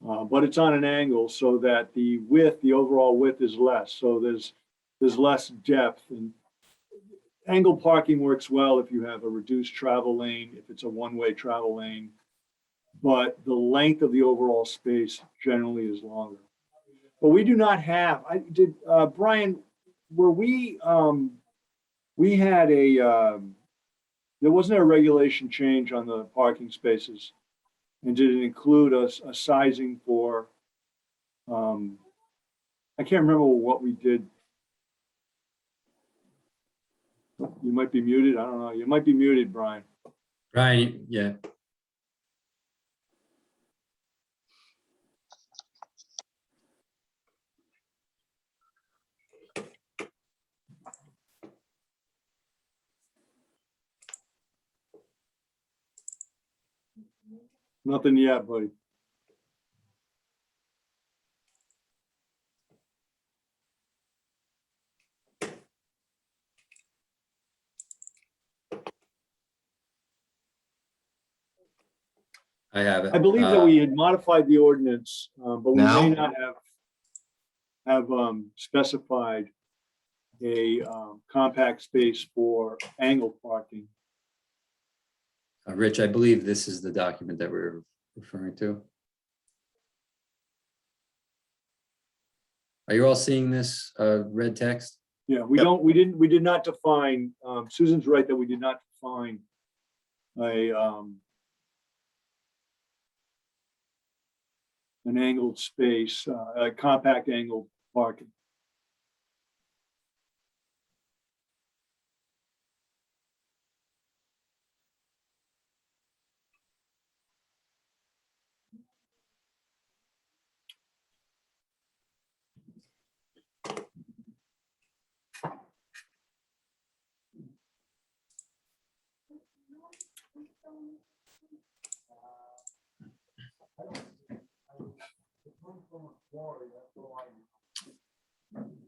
but it's on an angle so that the overall width is less. So there's less depth, and angled parking works well if you have a reduced travel lane, if it's a one-way travel lane, but the length of the overall space generally is longer. But we do not have, Brian, we had there wasn't a regulation change on the parking spaces. And did it include a sizing for, I can't remember what we did. You might be muted. I don't know. You might be muted, Brian. Brian, yeah. Nothing yet, buddy. I have it. I believe that we had modified the ordinance, but we may Now? not have specified a compact space for angled parking. Rich, I believe this is the document that we're referring to. Are you all seeing this red text? Yeah, we did not define, Susan's right that we did not define an angled space, a compact angled parking.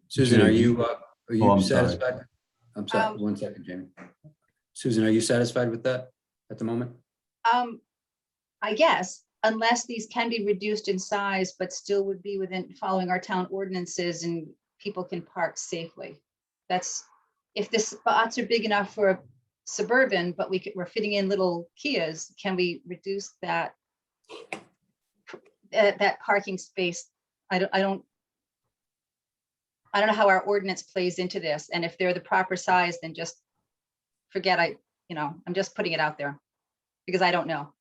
Susan, are you I'm sorry. satisfied? I'm sorry, 1 second, Jamie. Susan, are you satisfied with that at the moment? I guess, unless these can be reduced in size, but still would be within following our town ordinances and people can park safely. That's, if the spots are big enough for suburban, but we're fitting in little Kias, can we reduce that parking space I don't know how our ordinance plays into this, and if they're the proper size, then just forget I'm just putting it out there because I don't know.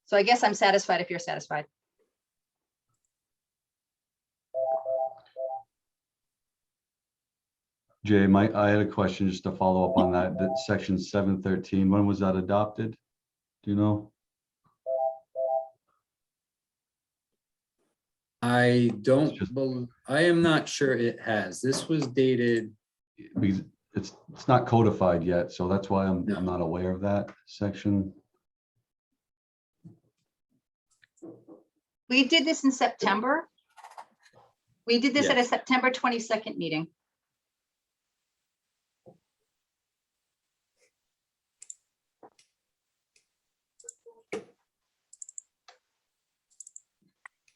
So I guess I'm satisfied if you're satisfied. Jay, I had a question just to follow up on that section 713, when was that adopted? Do you know? I don't, just- I am not sure it has. This was dated, Because it's not codified yet, so that's why I'm No. not aware of that section. We did this in September. We did this at a Yes. September 22nd meeting.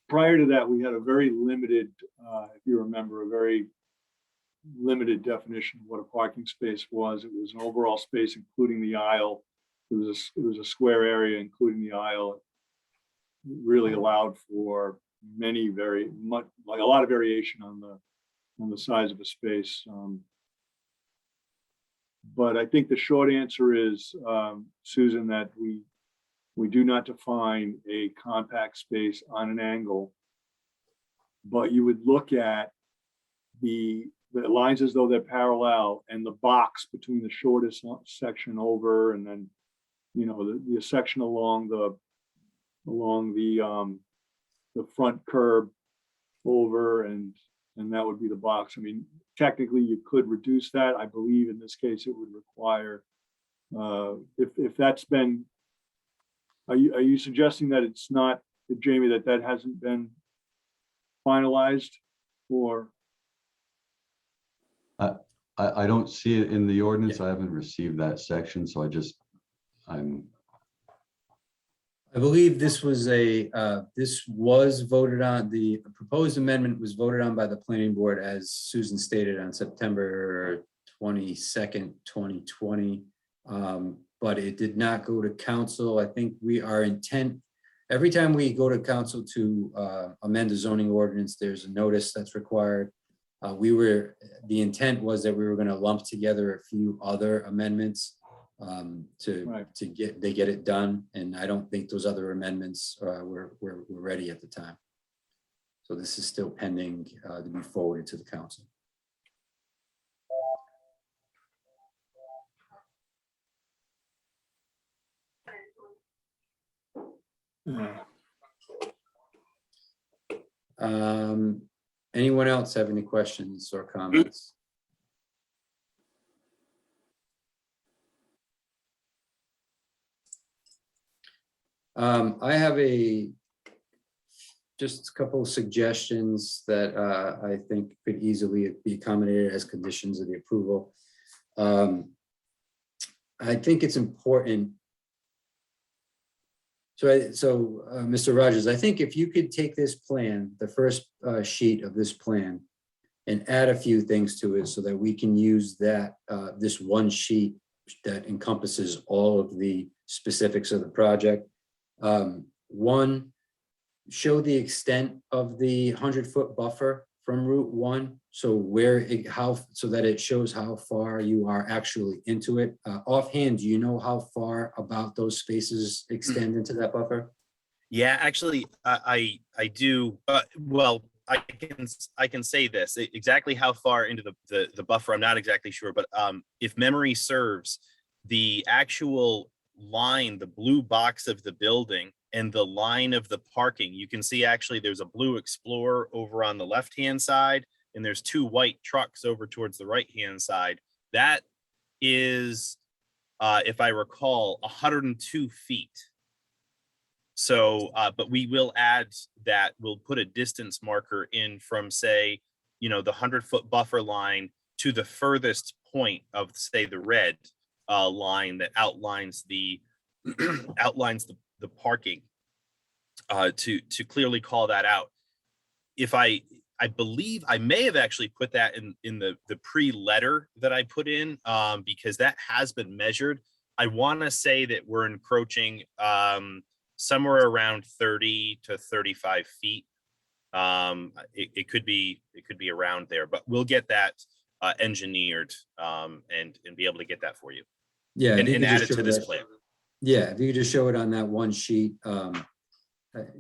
Prior to that, we had a very limited, if you remember, a very limited definition of what a parking space was. It was an overall space, including the aisle. It was a square area, including the aisle. It really allowed for many, very much, like a lot of variation on the size of a space. But I think the short answer is, Susan, that we do not define a compact space on an angle, but you would look at the lines as though they're parallel and the box between the shortest section over and then, the section along the front curb over and that would be the box. I mean, technically you could reduce that. I believe in this case it would require, if that's been, are you suggesting that it's not, Jamie, that hasn't been finalized or? I don't see it in the ordinance. I haven't received that section, so I believe this was this was voted on, the proposed amendment was voted on by the planning board, as Susan stated, on September 22nd, 2020. But it did not go to council. I think our intent, every time we go to council to amend a zoning ordinance, there's a notice that's required. The intent was that we were going to lump together a few other amendments to get it done. And I don't think those other amendments were ready at the time. So this is still pending to be forwarded to the council. Anyone else have any questions or comments? I have just a couple of suggestions that I think could easily be accommodated as conditions of the approval. I think it's important. So Mr. Rogers, I think if you could take this plan, the first sheet of this plan, and add a few things to it so that we can use that this one sheet that encompasses all of the specifics of the project. One, show the extent of the 100-foot buffer from Route 1. So so that it shows how far you are actually into it. Offhand, do you know how far about those spaces extend into that buffer? Yeah, actually, I do. Well, I can say this exactly how far into the buffer. I'm not exactly sure, but if memory serves, the actual line, the blue box of the building and the line of the parking, you can see actually there's a blue Explorer over on the left-hand side, and there's two white trucks over towards the right-hand side. That is, if I recall, 102 feet. So, but we will add that, we'll put a distance marker in from, say, the 100-foot buffer line to the furthest point of, say, the red line that outlines the the parking, to clearly call that out. If I believe I may have actually put that in the pre-letter that I put in, because that has been measured. I want to say that we're encroaching somewhere around 30 to 35 feet. It could be around there, but we'll get that engineered and be able to get that for you Yeah. if and you could add just it to show this that- plan. Yeah, if you could just show it on that one sheet.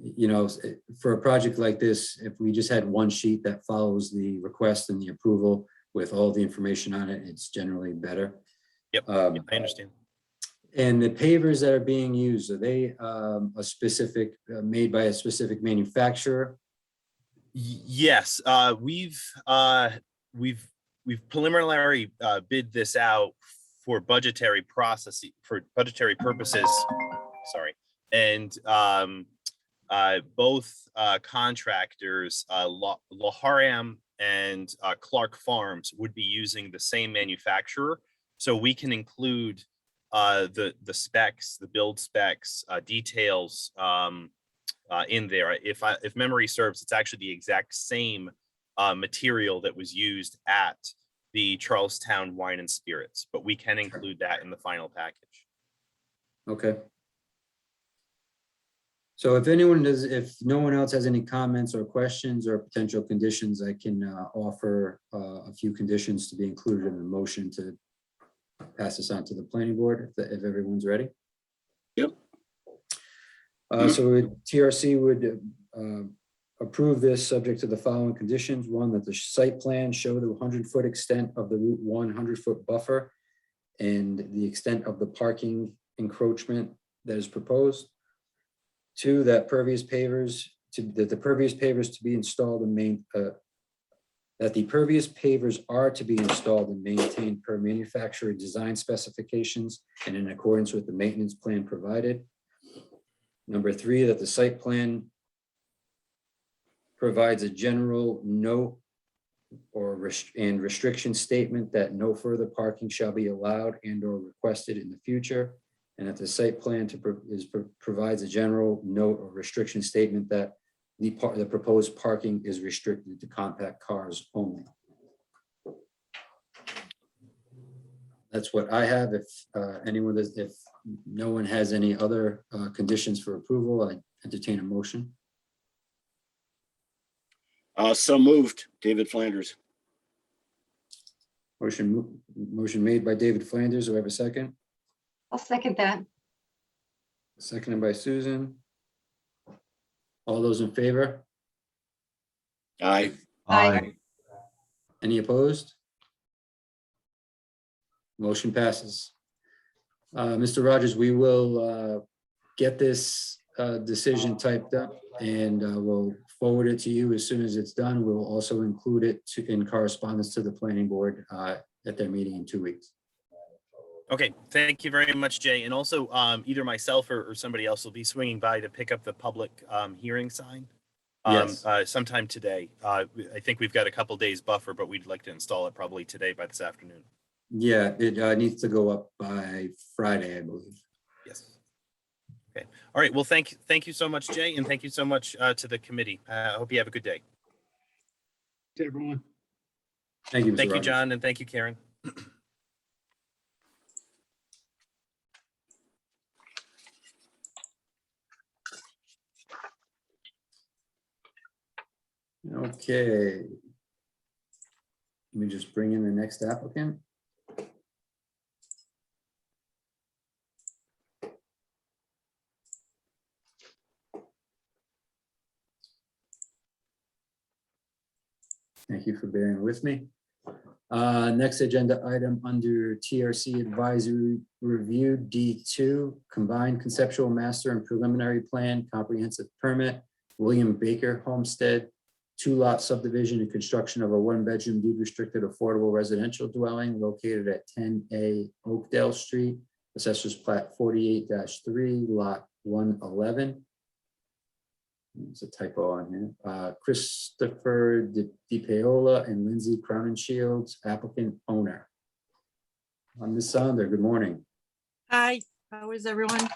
You know, for a project like this, if we just had one sheet that follows the request and the approval with all the information on it, it's generally better. Yep, I understand. And the pavers that are being used, are they a specific, made by a specific manufacturer? Yes, we've preliminary bid this out for budgetary purposes. Sorry, and both contractors, Laharam and Clark Farms, would be using the same manufacturer, so we can include the specs, the build specs, details in there. If memory serves, it's actually the exact same material that was used at the Charlestown Wine and Spirits, but we can include that in the final package. Okay. So if anyone does, if no one else has any comments or questions or potential conditions, I can offer a few conditions to be included in the motion to pass this on to the planning board, if everyone's ready. Yep. So TRC would approve this subject to the following conditions. One, that the site plan show the 100-foot extent of the Route 1 100-foot buffer and the extent of the parking encroachment that is proposed. Two, that the pervious pavers to be installed and that the pervious pavers are to be installed and maintained per manufacturer design specifications and in accordance with the maintenance plan provided. Number three, that the site plan provides a general note or restriction statement that no further parking shall be allowed and or requested in the future. And that the site plan provides a general note or restriction statement that the proposed parking is restricted to compact cars only. That's what I have. If anyone does, if no one has any other conditions for approval, I entertain a motion. So moved, David Flanders. Motion made by David Flanders. Do I have a second? I'll second that. Seconded by Susan. All those in favor? Aye. Aye. Any opposed? Motion passes. Mr. Rogers, we will get this decision typed up and we'll forward it to you as soon as it's done. We'll also include it in correspondence to the planning board at their meeting in 2 weeks. Okay, thank you very much, Jay. And also, either myself or somebody else will be swinging by to pick up the public hearing sign Yes. sometime today. I think we've got a couple days buffer, but we'd like to install it probably today by this afternoon. Yeah, it needs to go up by Friday, I believe. Yes. Okay. All right. Well, thank you so much, Jay, and thank you so much to the committee. I hope you have a good day. To everyone. Thank you, Mr. Thank you, Rogers. John, and thank you, Karen. Okay. Let me just bring in the next applicant. Thank you for bearing with me. Next agenda item under TRC advisory review D2, combined conceptual master and preliminary plan comprehensive permit, William Baker Homestead, 2-lot subdivision and construction of a 1-bedroom deed restricted affordable residential dwelling located at 10A Oakdale Street, Assessors Plat 48-3, Lot 111. There's a typo on here. Christopher DiPaola and Lindsay Crowninshields, applicant owner. Ms. Sonder, good morning. Hi, how is everyone?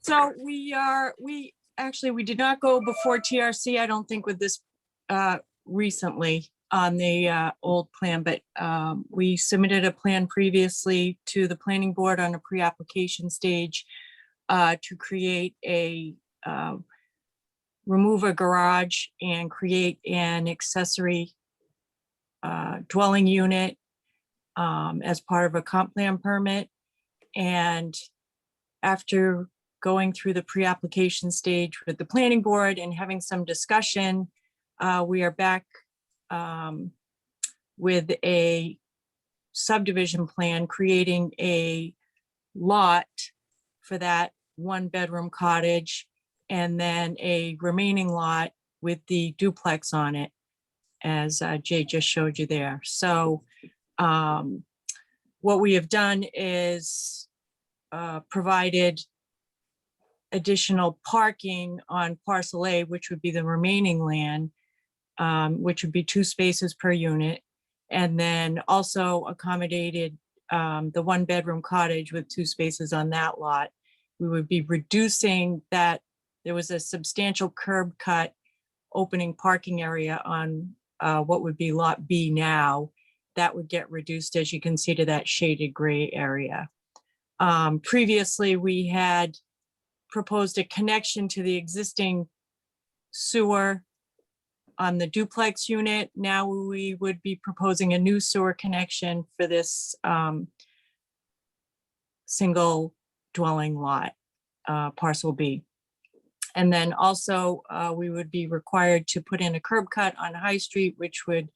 So we did not go before TRC, I don't think, with this recently. on the old plan, but we submitted a plan previously to the planning board on a pre-application stage to create a remove a garage and create an accessory dwelling unit as part of a comp plan permit. And after going through the pre-application stage with the planning board and having some discussion, we are back with a subdivision plan, creating a lot for that 1-bedroom cottage, and then a remaining lot with the duplex on it, as Jay just showed you there. So what we have done is provided additional parking on parcel A, which would be the remaining land, which would be 2 spaces per unit, and then also accommodated the 1-bedroom cottage with 2 spaces on that lot. We would be reducing that. There was a substantial curb cut opening parking area on what would be lot B now. That would get reduced, as you can see, to that shaded gray area. Previously, we had proposed a connection to the existing sewer on the duplex unit. Now we would be proposing a new sewer connection for this single dwelling lot, parcel B. And then also we would be required to put in a curb cut on High Street, which would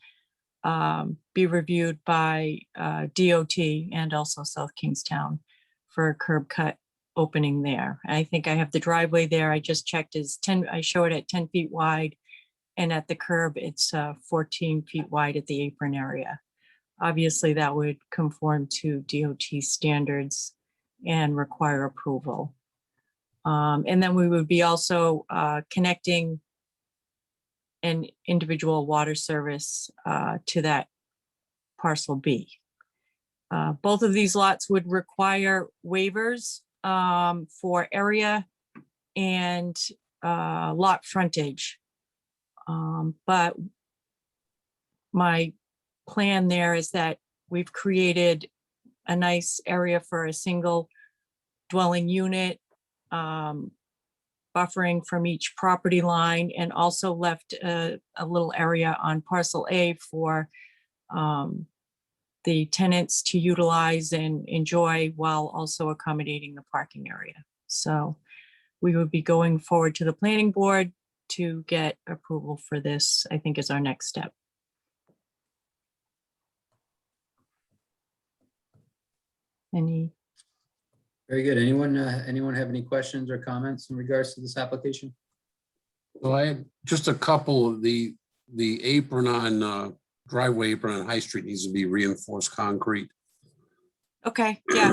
be reviewed by DOT and also South Kingstown for a curb cut opening there. I think I have the driveway there. I just checked is 10, I show it at 10 feet wide. And at the curb, it's 14 feet wide at the apron area. Obviously, that would conform to DOT standards and require approval. And then we would be also connecting an individual water service to that parcel B. Both of these lots would require waivers for area and lot frontage. But my plan there is that we've created a nice area for a single dwelling unit, buffering from each property line, and also left a little area on parcel A for the tenants to utilize and enjoy while also accommodating the parking area. So we would be going forward to the planning board to get approval for this, I think, is our next step. Any? Very good. Anyone have any questions or comments in regards to this application? So I had just a couple of the apron on driveway apron on High Street needs to be reinforced concrete. Okay, yeah.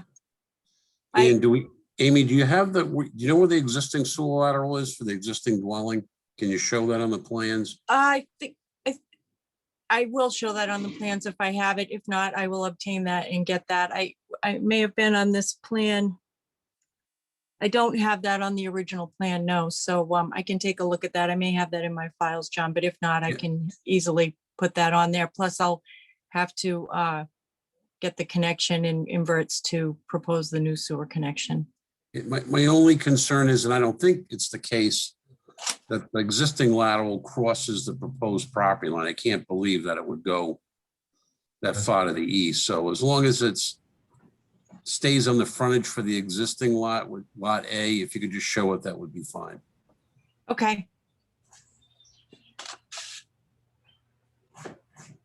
And Amy, do you have do you know where the existing sewer lateral is for the existing dwelling? Can you show that on the plans? I think I will show that on the plans if I have it. If not, I will obtain that and get that. I may have been on this plan. I don't have that on the original plan, no. So I can take a look at that. I may have that in my files, John, but if not, I can easily put that on there. Plus, I'll have to get the connection and inverts to propose the new sewer connection. My only concern is, and I don't think it's the case, that the existing lateral crosses the proposed property line. I can't believe that it would go that far to the east. So as long as it's stays on the frontage for the existing lot with lot A, if you could just show it, that would be fine. Okay.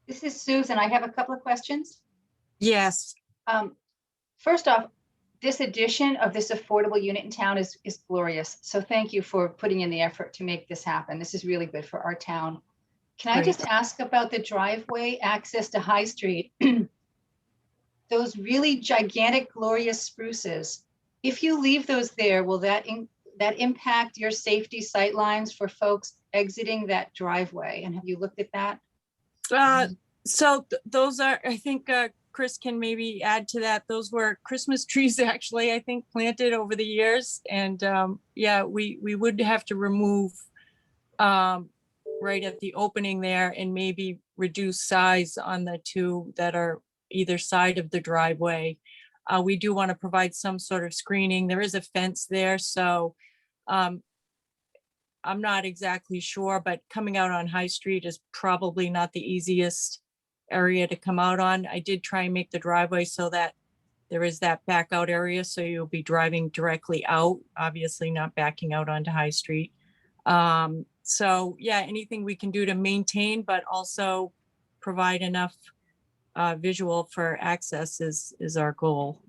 This is Susan. I have a couple of questions. Yes. First off, this addition of this affordable unit in town is glorious. So thank you for putting in the effort to make this happen. This is really good for our town. Can I Great. just ask about the driveway access to High Street? Those really gigantic, glorious spruces. If you leave those there, will that impact your safety sight lines for folks exiting that driveway? And have you looked at that? So those are, I think Chris can maybe add to that. Those were Christmas trees, actually, I think, planted over the years. And yeah, we would have to remove right at the opening there and maybe reduce size on the two that are either side of the driveway. We do want to provide some sort of screening. There is a fence there, so I'm not exactly sure, but coming out on High Street is probably not the easiest area to come out on. I did try and make the driveway so that there is that back out area, so you'll be driving directly out, obviously not backing out onto High Street. So yeah, anything we can do to maintain, but also provide enough visual for access is our goal.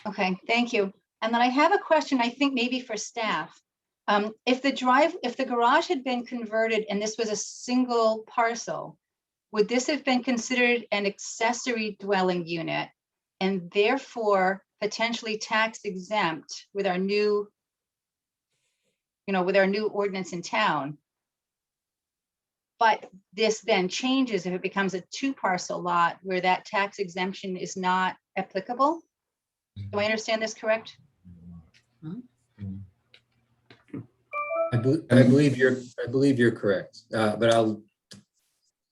Okay, thank you. And then I have a question, I think maybe for staff. If the garage had been converted and this was a single parcel, would this have been considered an accessory dwelling unit and therefore potentially tax exempt with our new, with our new ordinance in town? But this then changes if it becomes a 2-parcel lot where that tax exemption is not applicable? Do I understand this correct? I believe you're correct, but I'll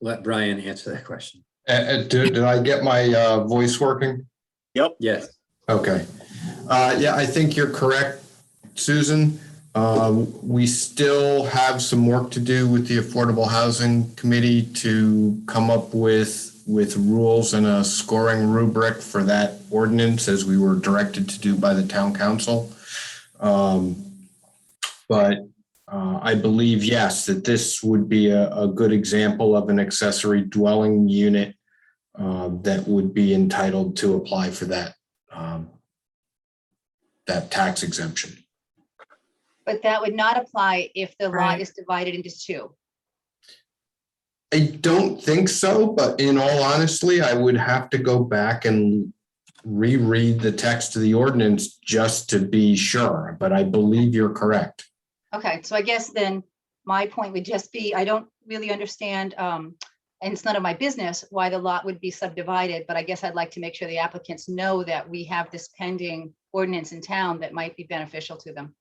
let Brian answer that question. Did I get my voice working? Yep. Yes. Okay. Yeah, I think you're correct, Susan. We still have some work to do with the Affordable Housing Committee to come up with rules and a scoring rubric for that ordinance as we were directed to do by the town council. But I believe, yes, that this would be a good example of an accessory dwelling unit that would be entitled to apply for that tax exemption. But that would not apply if the lot Right. is divided into 2. I don't think so, but in all honesty, I would have to go back and reread the text of the ordinance just to be sure, but I believe you're correct. Okay, so I guess then my point would just be, I don't really understand, and it's none of my business why the lot would be subdivided, but I guess I'd like to make sure the applicants know that we have this pending ordinance in town that might be beneficial to them.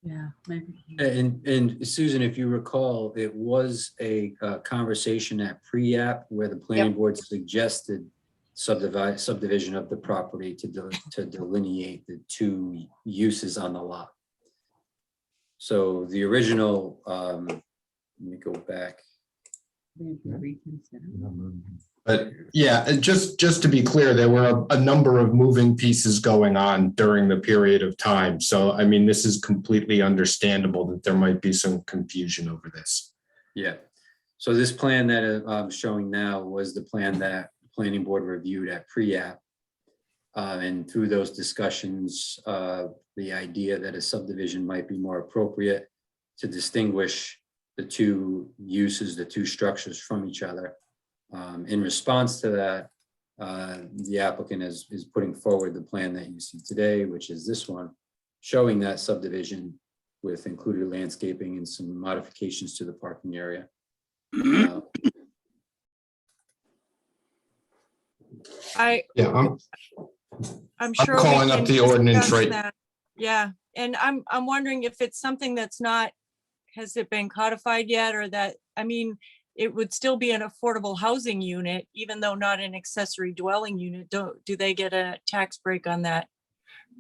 Yeah, maybe. And Susan, if you recall, it was a conversation at pre-app where the planning board suggested subdivision of the property to delineate the 2 uses on the lot. So the original, let me go back. But yeah, just to be clear, there were a number of moving pieces going on during the period of time. So, I mean, this is completely understandable that there might be some confusion over this. Yeah. So this plan that I'm showing now was the plan that the planning board reviewed at pre-app. And through those discussions, the idea that a subdivision might be more appropriate to distinguish the 2 uses, the 2 structures from each other. In response to that, the applicant is putting forward the plan that you see today, which is this one, showing that subdivision with included landscaping and some modifications to the parking area. I'm sure we calling up can the ordinance discuss right. that. Yeah, and I'm wondering if it's something that's not, has it been codified yet, or that, I mean, it would still be an affordable housing unit, even though not an accessory dwelling unit. Do they get a tax break on that?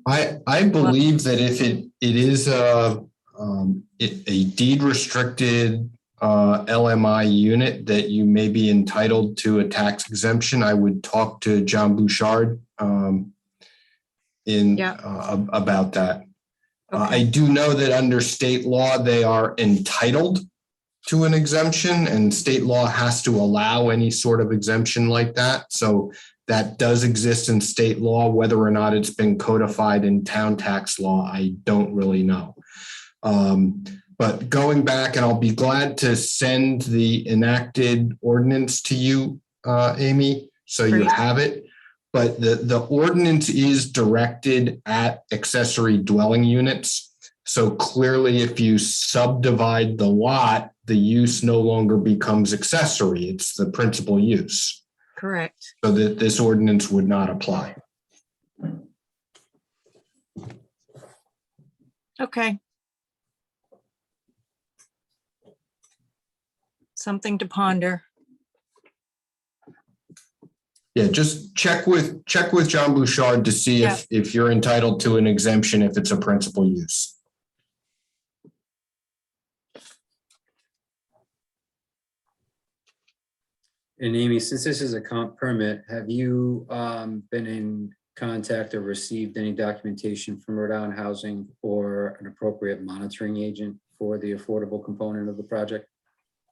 I believe that if it is a deed restricted LMI unit, that you may be entitled to a tax exemption. I would talk to John Bouchard about that. Okay. I do know that under state law, they are entitled to an exemption, and state law has to allow any sort of exemption like that. So that does exist in state law. Whether or not it's been codified in town tax law, I don't really know. But going back, and I'll be glad to send the enacted ordinance to you, Amy, so you Great. have it. But the ordinance is directed at accessory dwelling units. So clearly, if you subdivide the lot, the use no longer becomes accessory. It's the principal use. Correct. So that this ordinance would not apply. Okay. something to ponder. Yeah, just check with John Bouchard to see if you're entitled to an exemption if it's a principal use. And Amy, since this is a comp permit, have you been in contact or received any documentation from Rhode Island Housing or an appropriate monitoring agent for the affordable component of the project?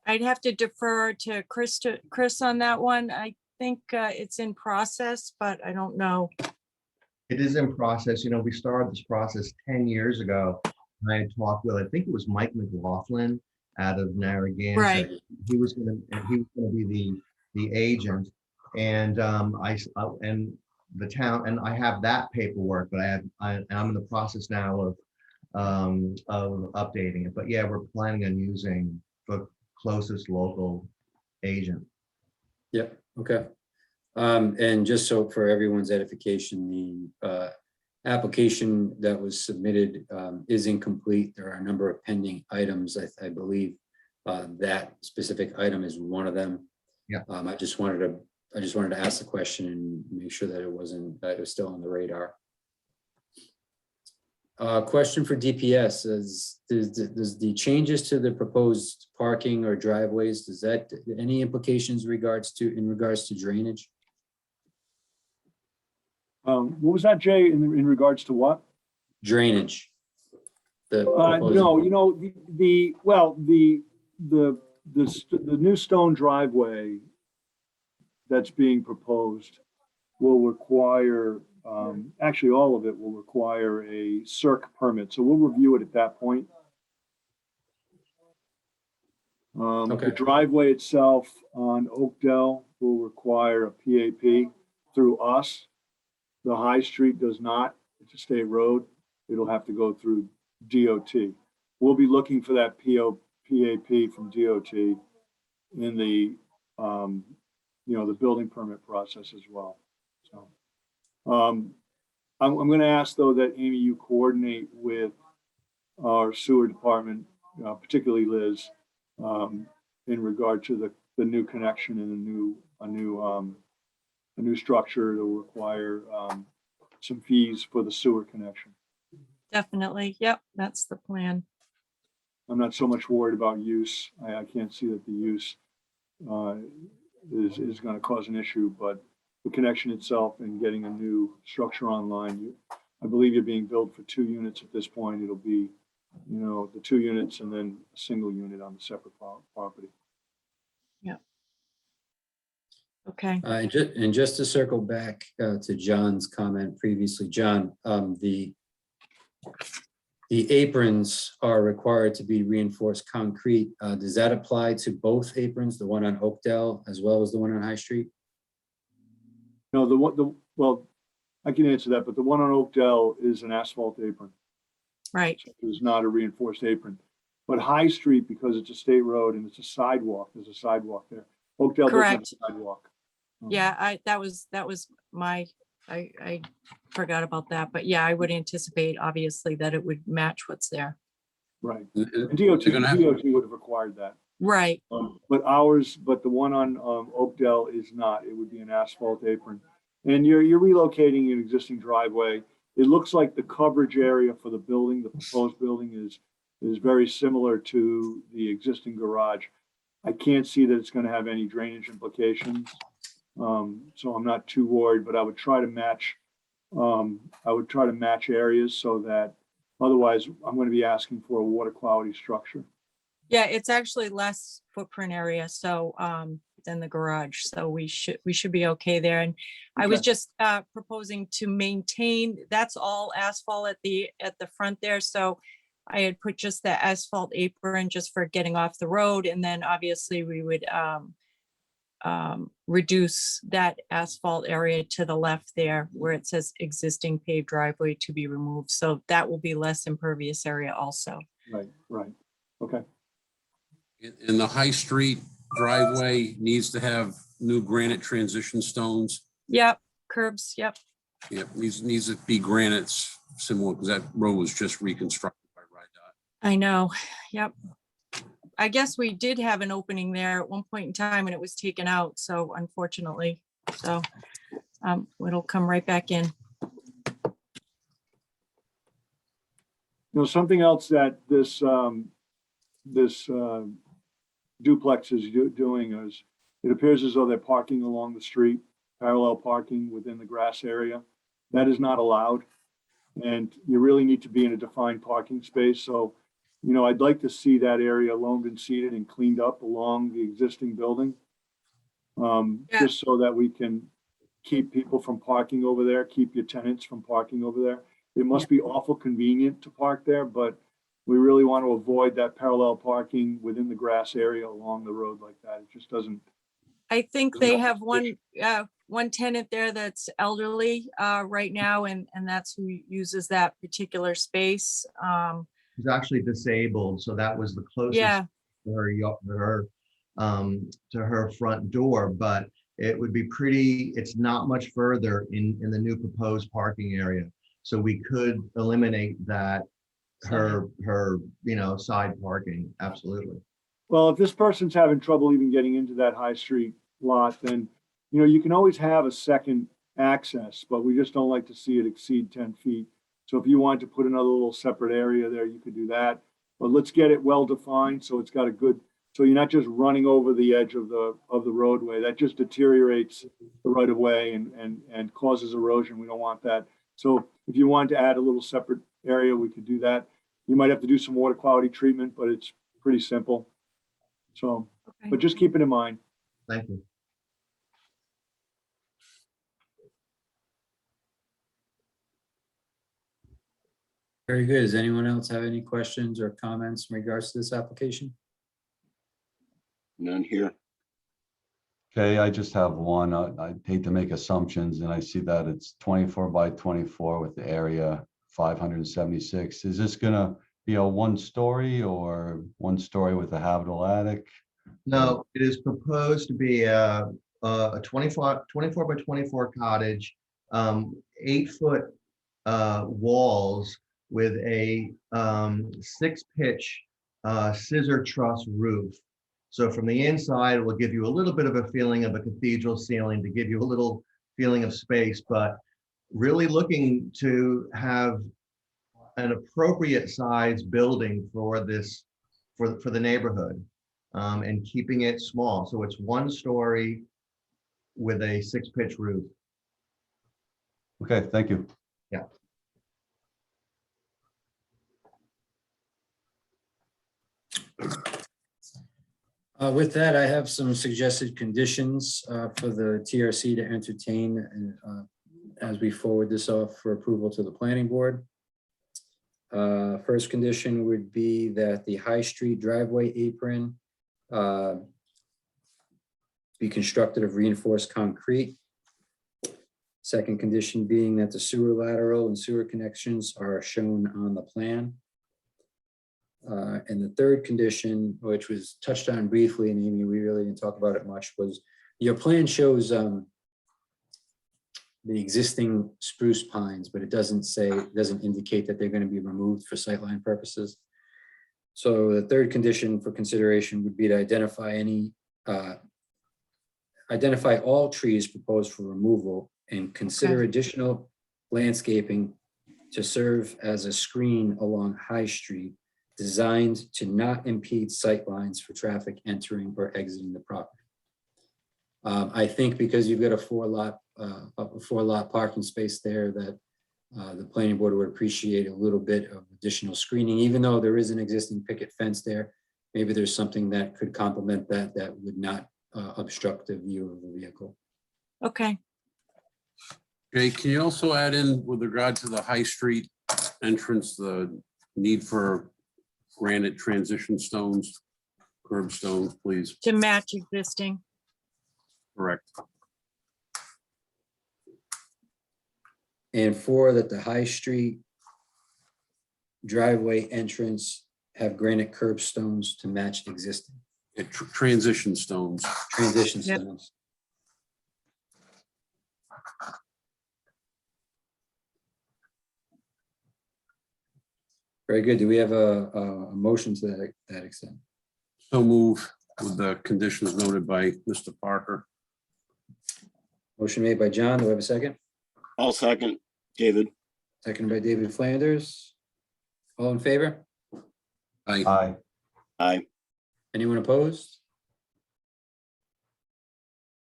I'd have to defer to Chris on that one. I think it's in process, but I don't know. It is in process. You know, we started this process 10 years ago. I had talked with, I think it was Mike McLaughlin out of Narragansett. Right. He was going to be the agent, and and the town, and I have that paperwork, but I'm in the process now of updating it. But yeah, we're planning on using the closest local agent. Yep, okay. And just so for everyone's edification, the application that was submitted is incomplete. There are a number of pending items. I believe that specific item is one of them. Yeah. I just wanted to ask the question and make sure that it was still on the radar. Question for DPS is, does the changes to the proposed parking or driveways, does that, any implications in regards to drainage? What was that, Jay, in regards to what? Drainage. No, you know, the new stone driveway that's being proposed will require, actually all of it will require a CERC permit. So we'll review it at that point. Okay. The driveway itself on Oakdale will require a PAP through us. The High Street does not. It's a state road. It'll have to go through DOT. We'll be looking for that PAP from DOT in the, the building permit process as well. So I'm going to ask, though, that Amy, you coordinate with our sewer department, particularly Liz, in regard to the new connection and a new structure that will require some fees for the sewer connection. Definitely. Yep, that's the plan. I'm not so much worried about use. I can't see that the use is going to cause an issue, but the connection itself and getting a new structure online, I believe you're being billed for 2 units at this point. It'll be, the 2 units and then a single unit on the separate property. Yeah. Okay. And just to circle back to John's comment previously, John, the aprons are required to be reinforced concrete. Does that apply to both aprons, the one on Oakdale as well as the one on High Street? No, well, I can answer that, but the one on Oakdale is an asphalt apron. Right. So it's not a reinforced apron. But High Street, because it's a state road and it's a sidewalk, there's a sidewalk there. Oakdale doesn't have a sidewalk. Yeah, that was my, I forgot about that, but yeah, I would anticipate obviously that it would match what's there. Right. And DOT would have required that. Right. But the one on Oakdale is not. It would be an asphalt apron. And you're relocating an existing driveway. It looks like the coverage area for the building, the proposed building is very similar to the existing garage. I can't see that it's going to have any drainage implications. So I'm not too worried, but I would try to match areas so that otherwise I'm going to be asking for a water quality structure. Yeah, it's actually less footprint area, so than the garage. So we should be okay there. And I was just proposing to maintain, that's all asphalt at the front there. So I had put just the asphalt apron just for getting off the road. And then obviously we would reduce that asphalt area to the left there where it says existing paved driveway to be removed. So that will be less impervious area also. Right. Okay. And the High Street driveway needs to have new granite transition stones. Yep, curbs, yep. Yep, needs to be granites similar, because that road was just reconstructed by RIDOT. I know, yep. I guess we did have an opening there at one point in time and it was taken out, so unfortunately, so it'll come right back in. You know, something else that this duplex is doing is, it appears as though they're parking along the street, parallel parking within the grass area. That is not allowed. And you really need to be in a defined parking space. So, you know, I'd like to see that area loaned and seeded and cleaned up along the existing building. Yeah. Just so that we can keep people from parking over there, keep your tenants from parking over there. It must be awful convenient to park there, but we really want to avoid that parallel parking within the grass area along the road like that. It just doesn't. I think they have one tenant there that's elderly right now, and that's who uses that particular space. She's actually disabled, so that was the closest Yeah, to her front door, but it would be pretty, it's not much further in the new proposed parking area. So we could eliminate that, her, you know, side parking, absolutely. Well, if this person's having trouble even getting into that High Street lot, then, you know, you can always have a second access, but we just don't like to see it exceed 10 feet. So if you want to put another little separate area there, you could do that. But let's get it well defined so it's got a good, so you're not just running over the edge of the roadway. That just deteriorates the right of way and causes erosion. We don't want that. So if you wanted to add a little separate area, we could do that. You might have to do some water quality treatment, but it's pretty simple. So, okay. but just keep it in mind. Thank you. Very good. Does anyone else have any questions or comments in regards to this application? None here. Okay, I just have one. I hate to make assumptions, and I see that it's 24 by 24 with the area 576. Is this gonna be a one-story or one-story with a habitable attic? No, it is proposed to be a 24 by 24 cottage, 8-foot walls with a 6-pitch scissor truss roof. So from the inside, it will give you a little bit of a feeling of a cathedral ceiling to give you a little feeling of space, but really looking to have an appropriate size building for this, for the neighborhood, and keeping it small. So it's 1 story with a 6-pitch roof. Okay, thank you. Yeah. With that, I have some suggested conditions for the TRC to entertain as we forward this off for approval to the planning board. First condition would be that the High Street driveway apron be constructed of reinforced concrete. Second condition being that the sewer lateral and sewer connections are shown on the plan. And the third condition, which was touched on briefly, and Amy, we really didn't talk about it much, was your plan shows the existing spruce pines, but it doesn't indicate that they're going to be removed for sightline purposes. So the third condition for consideration would be to identify all trees proposed for removal and consider additional landscaping to serve as a screen along High Street, designed to not impede sight lines for traffic entering or exiting the property. I think because you've got a four lot parking space there, that the planning board would appreciate a little bit of additional screening, even though there is an existing picket fence there. Maybe there's something that could complement that would not obstruct the view of the vehicle. Okay, Okay, can you also add in with regard to the High Street entrance, the need for granite transition stones, curb stones, please? to match existing. Correct. And four, that the High Street driveway entrance have granite curb stones to match existing Transition stones. transition Yep. stones. Very good. Do we have a motion to that extent? So move with the conditions noted by Mr. Parker. Motion made by John. Do I have a second? I'll second, David. Seconded by David Flanders. All in favor? Aye. Aye. Aye. Anyone opposed?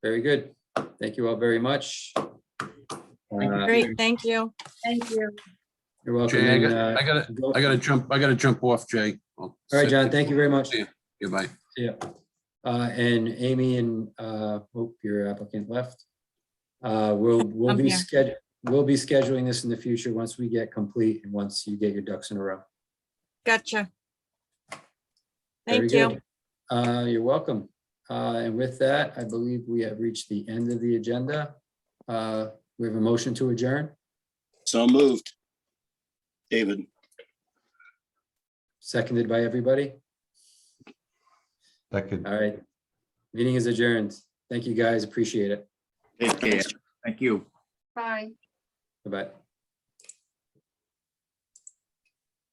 Very good. Thank you all very much. Great, thank you. Thank you. You're welcome. Jay, And, I gotta jump off, Jay. All right, John, thank you very much. See ya. Goodbye. Yeah. And Amy and, your applicant left. We'll I'm be here. scheduling this in the future once we get complete and once you get your ducks in a row. Gotcha. Very Thank you. good. You're welcome. And with that, I believe we have reached the end of the agenda. We have a motion to adjourn. So moved. David. Seconded by everybody. That could. All right. Meeting is adjourned. Thank you, guys. Appreciate it. Take care. Thank you. Bye. Bye-bye.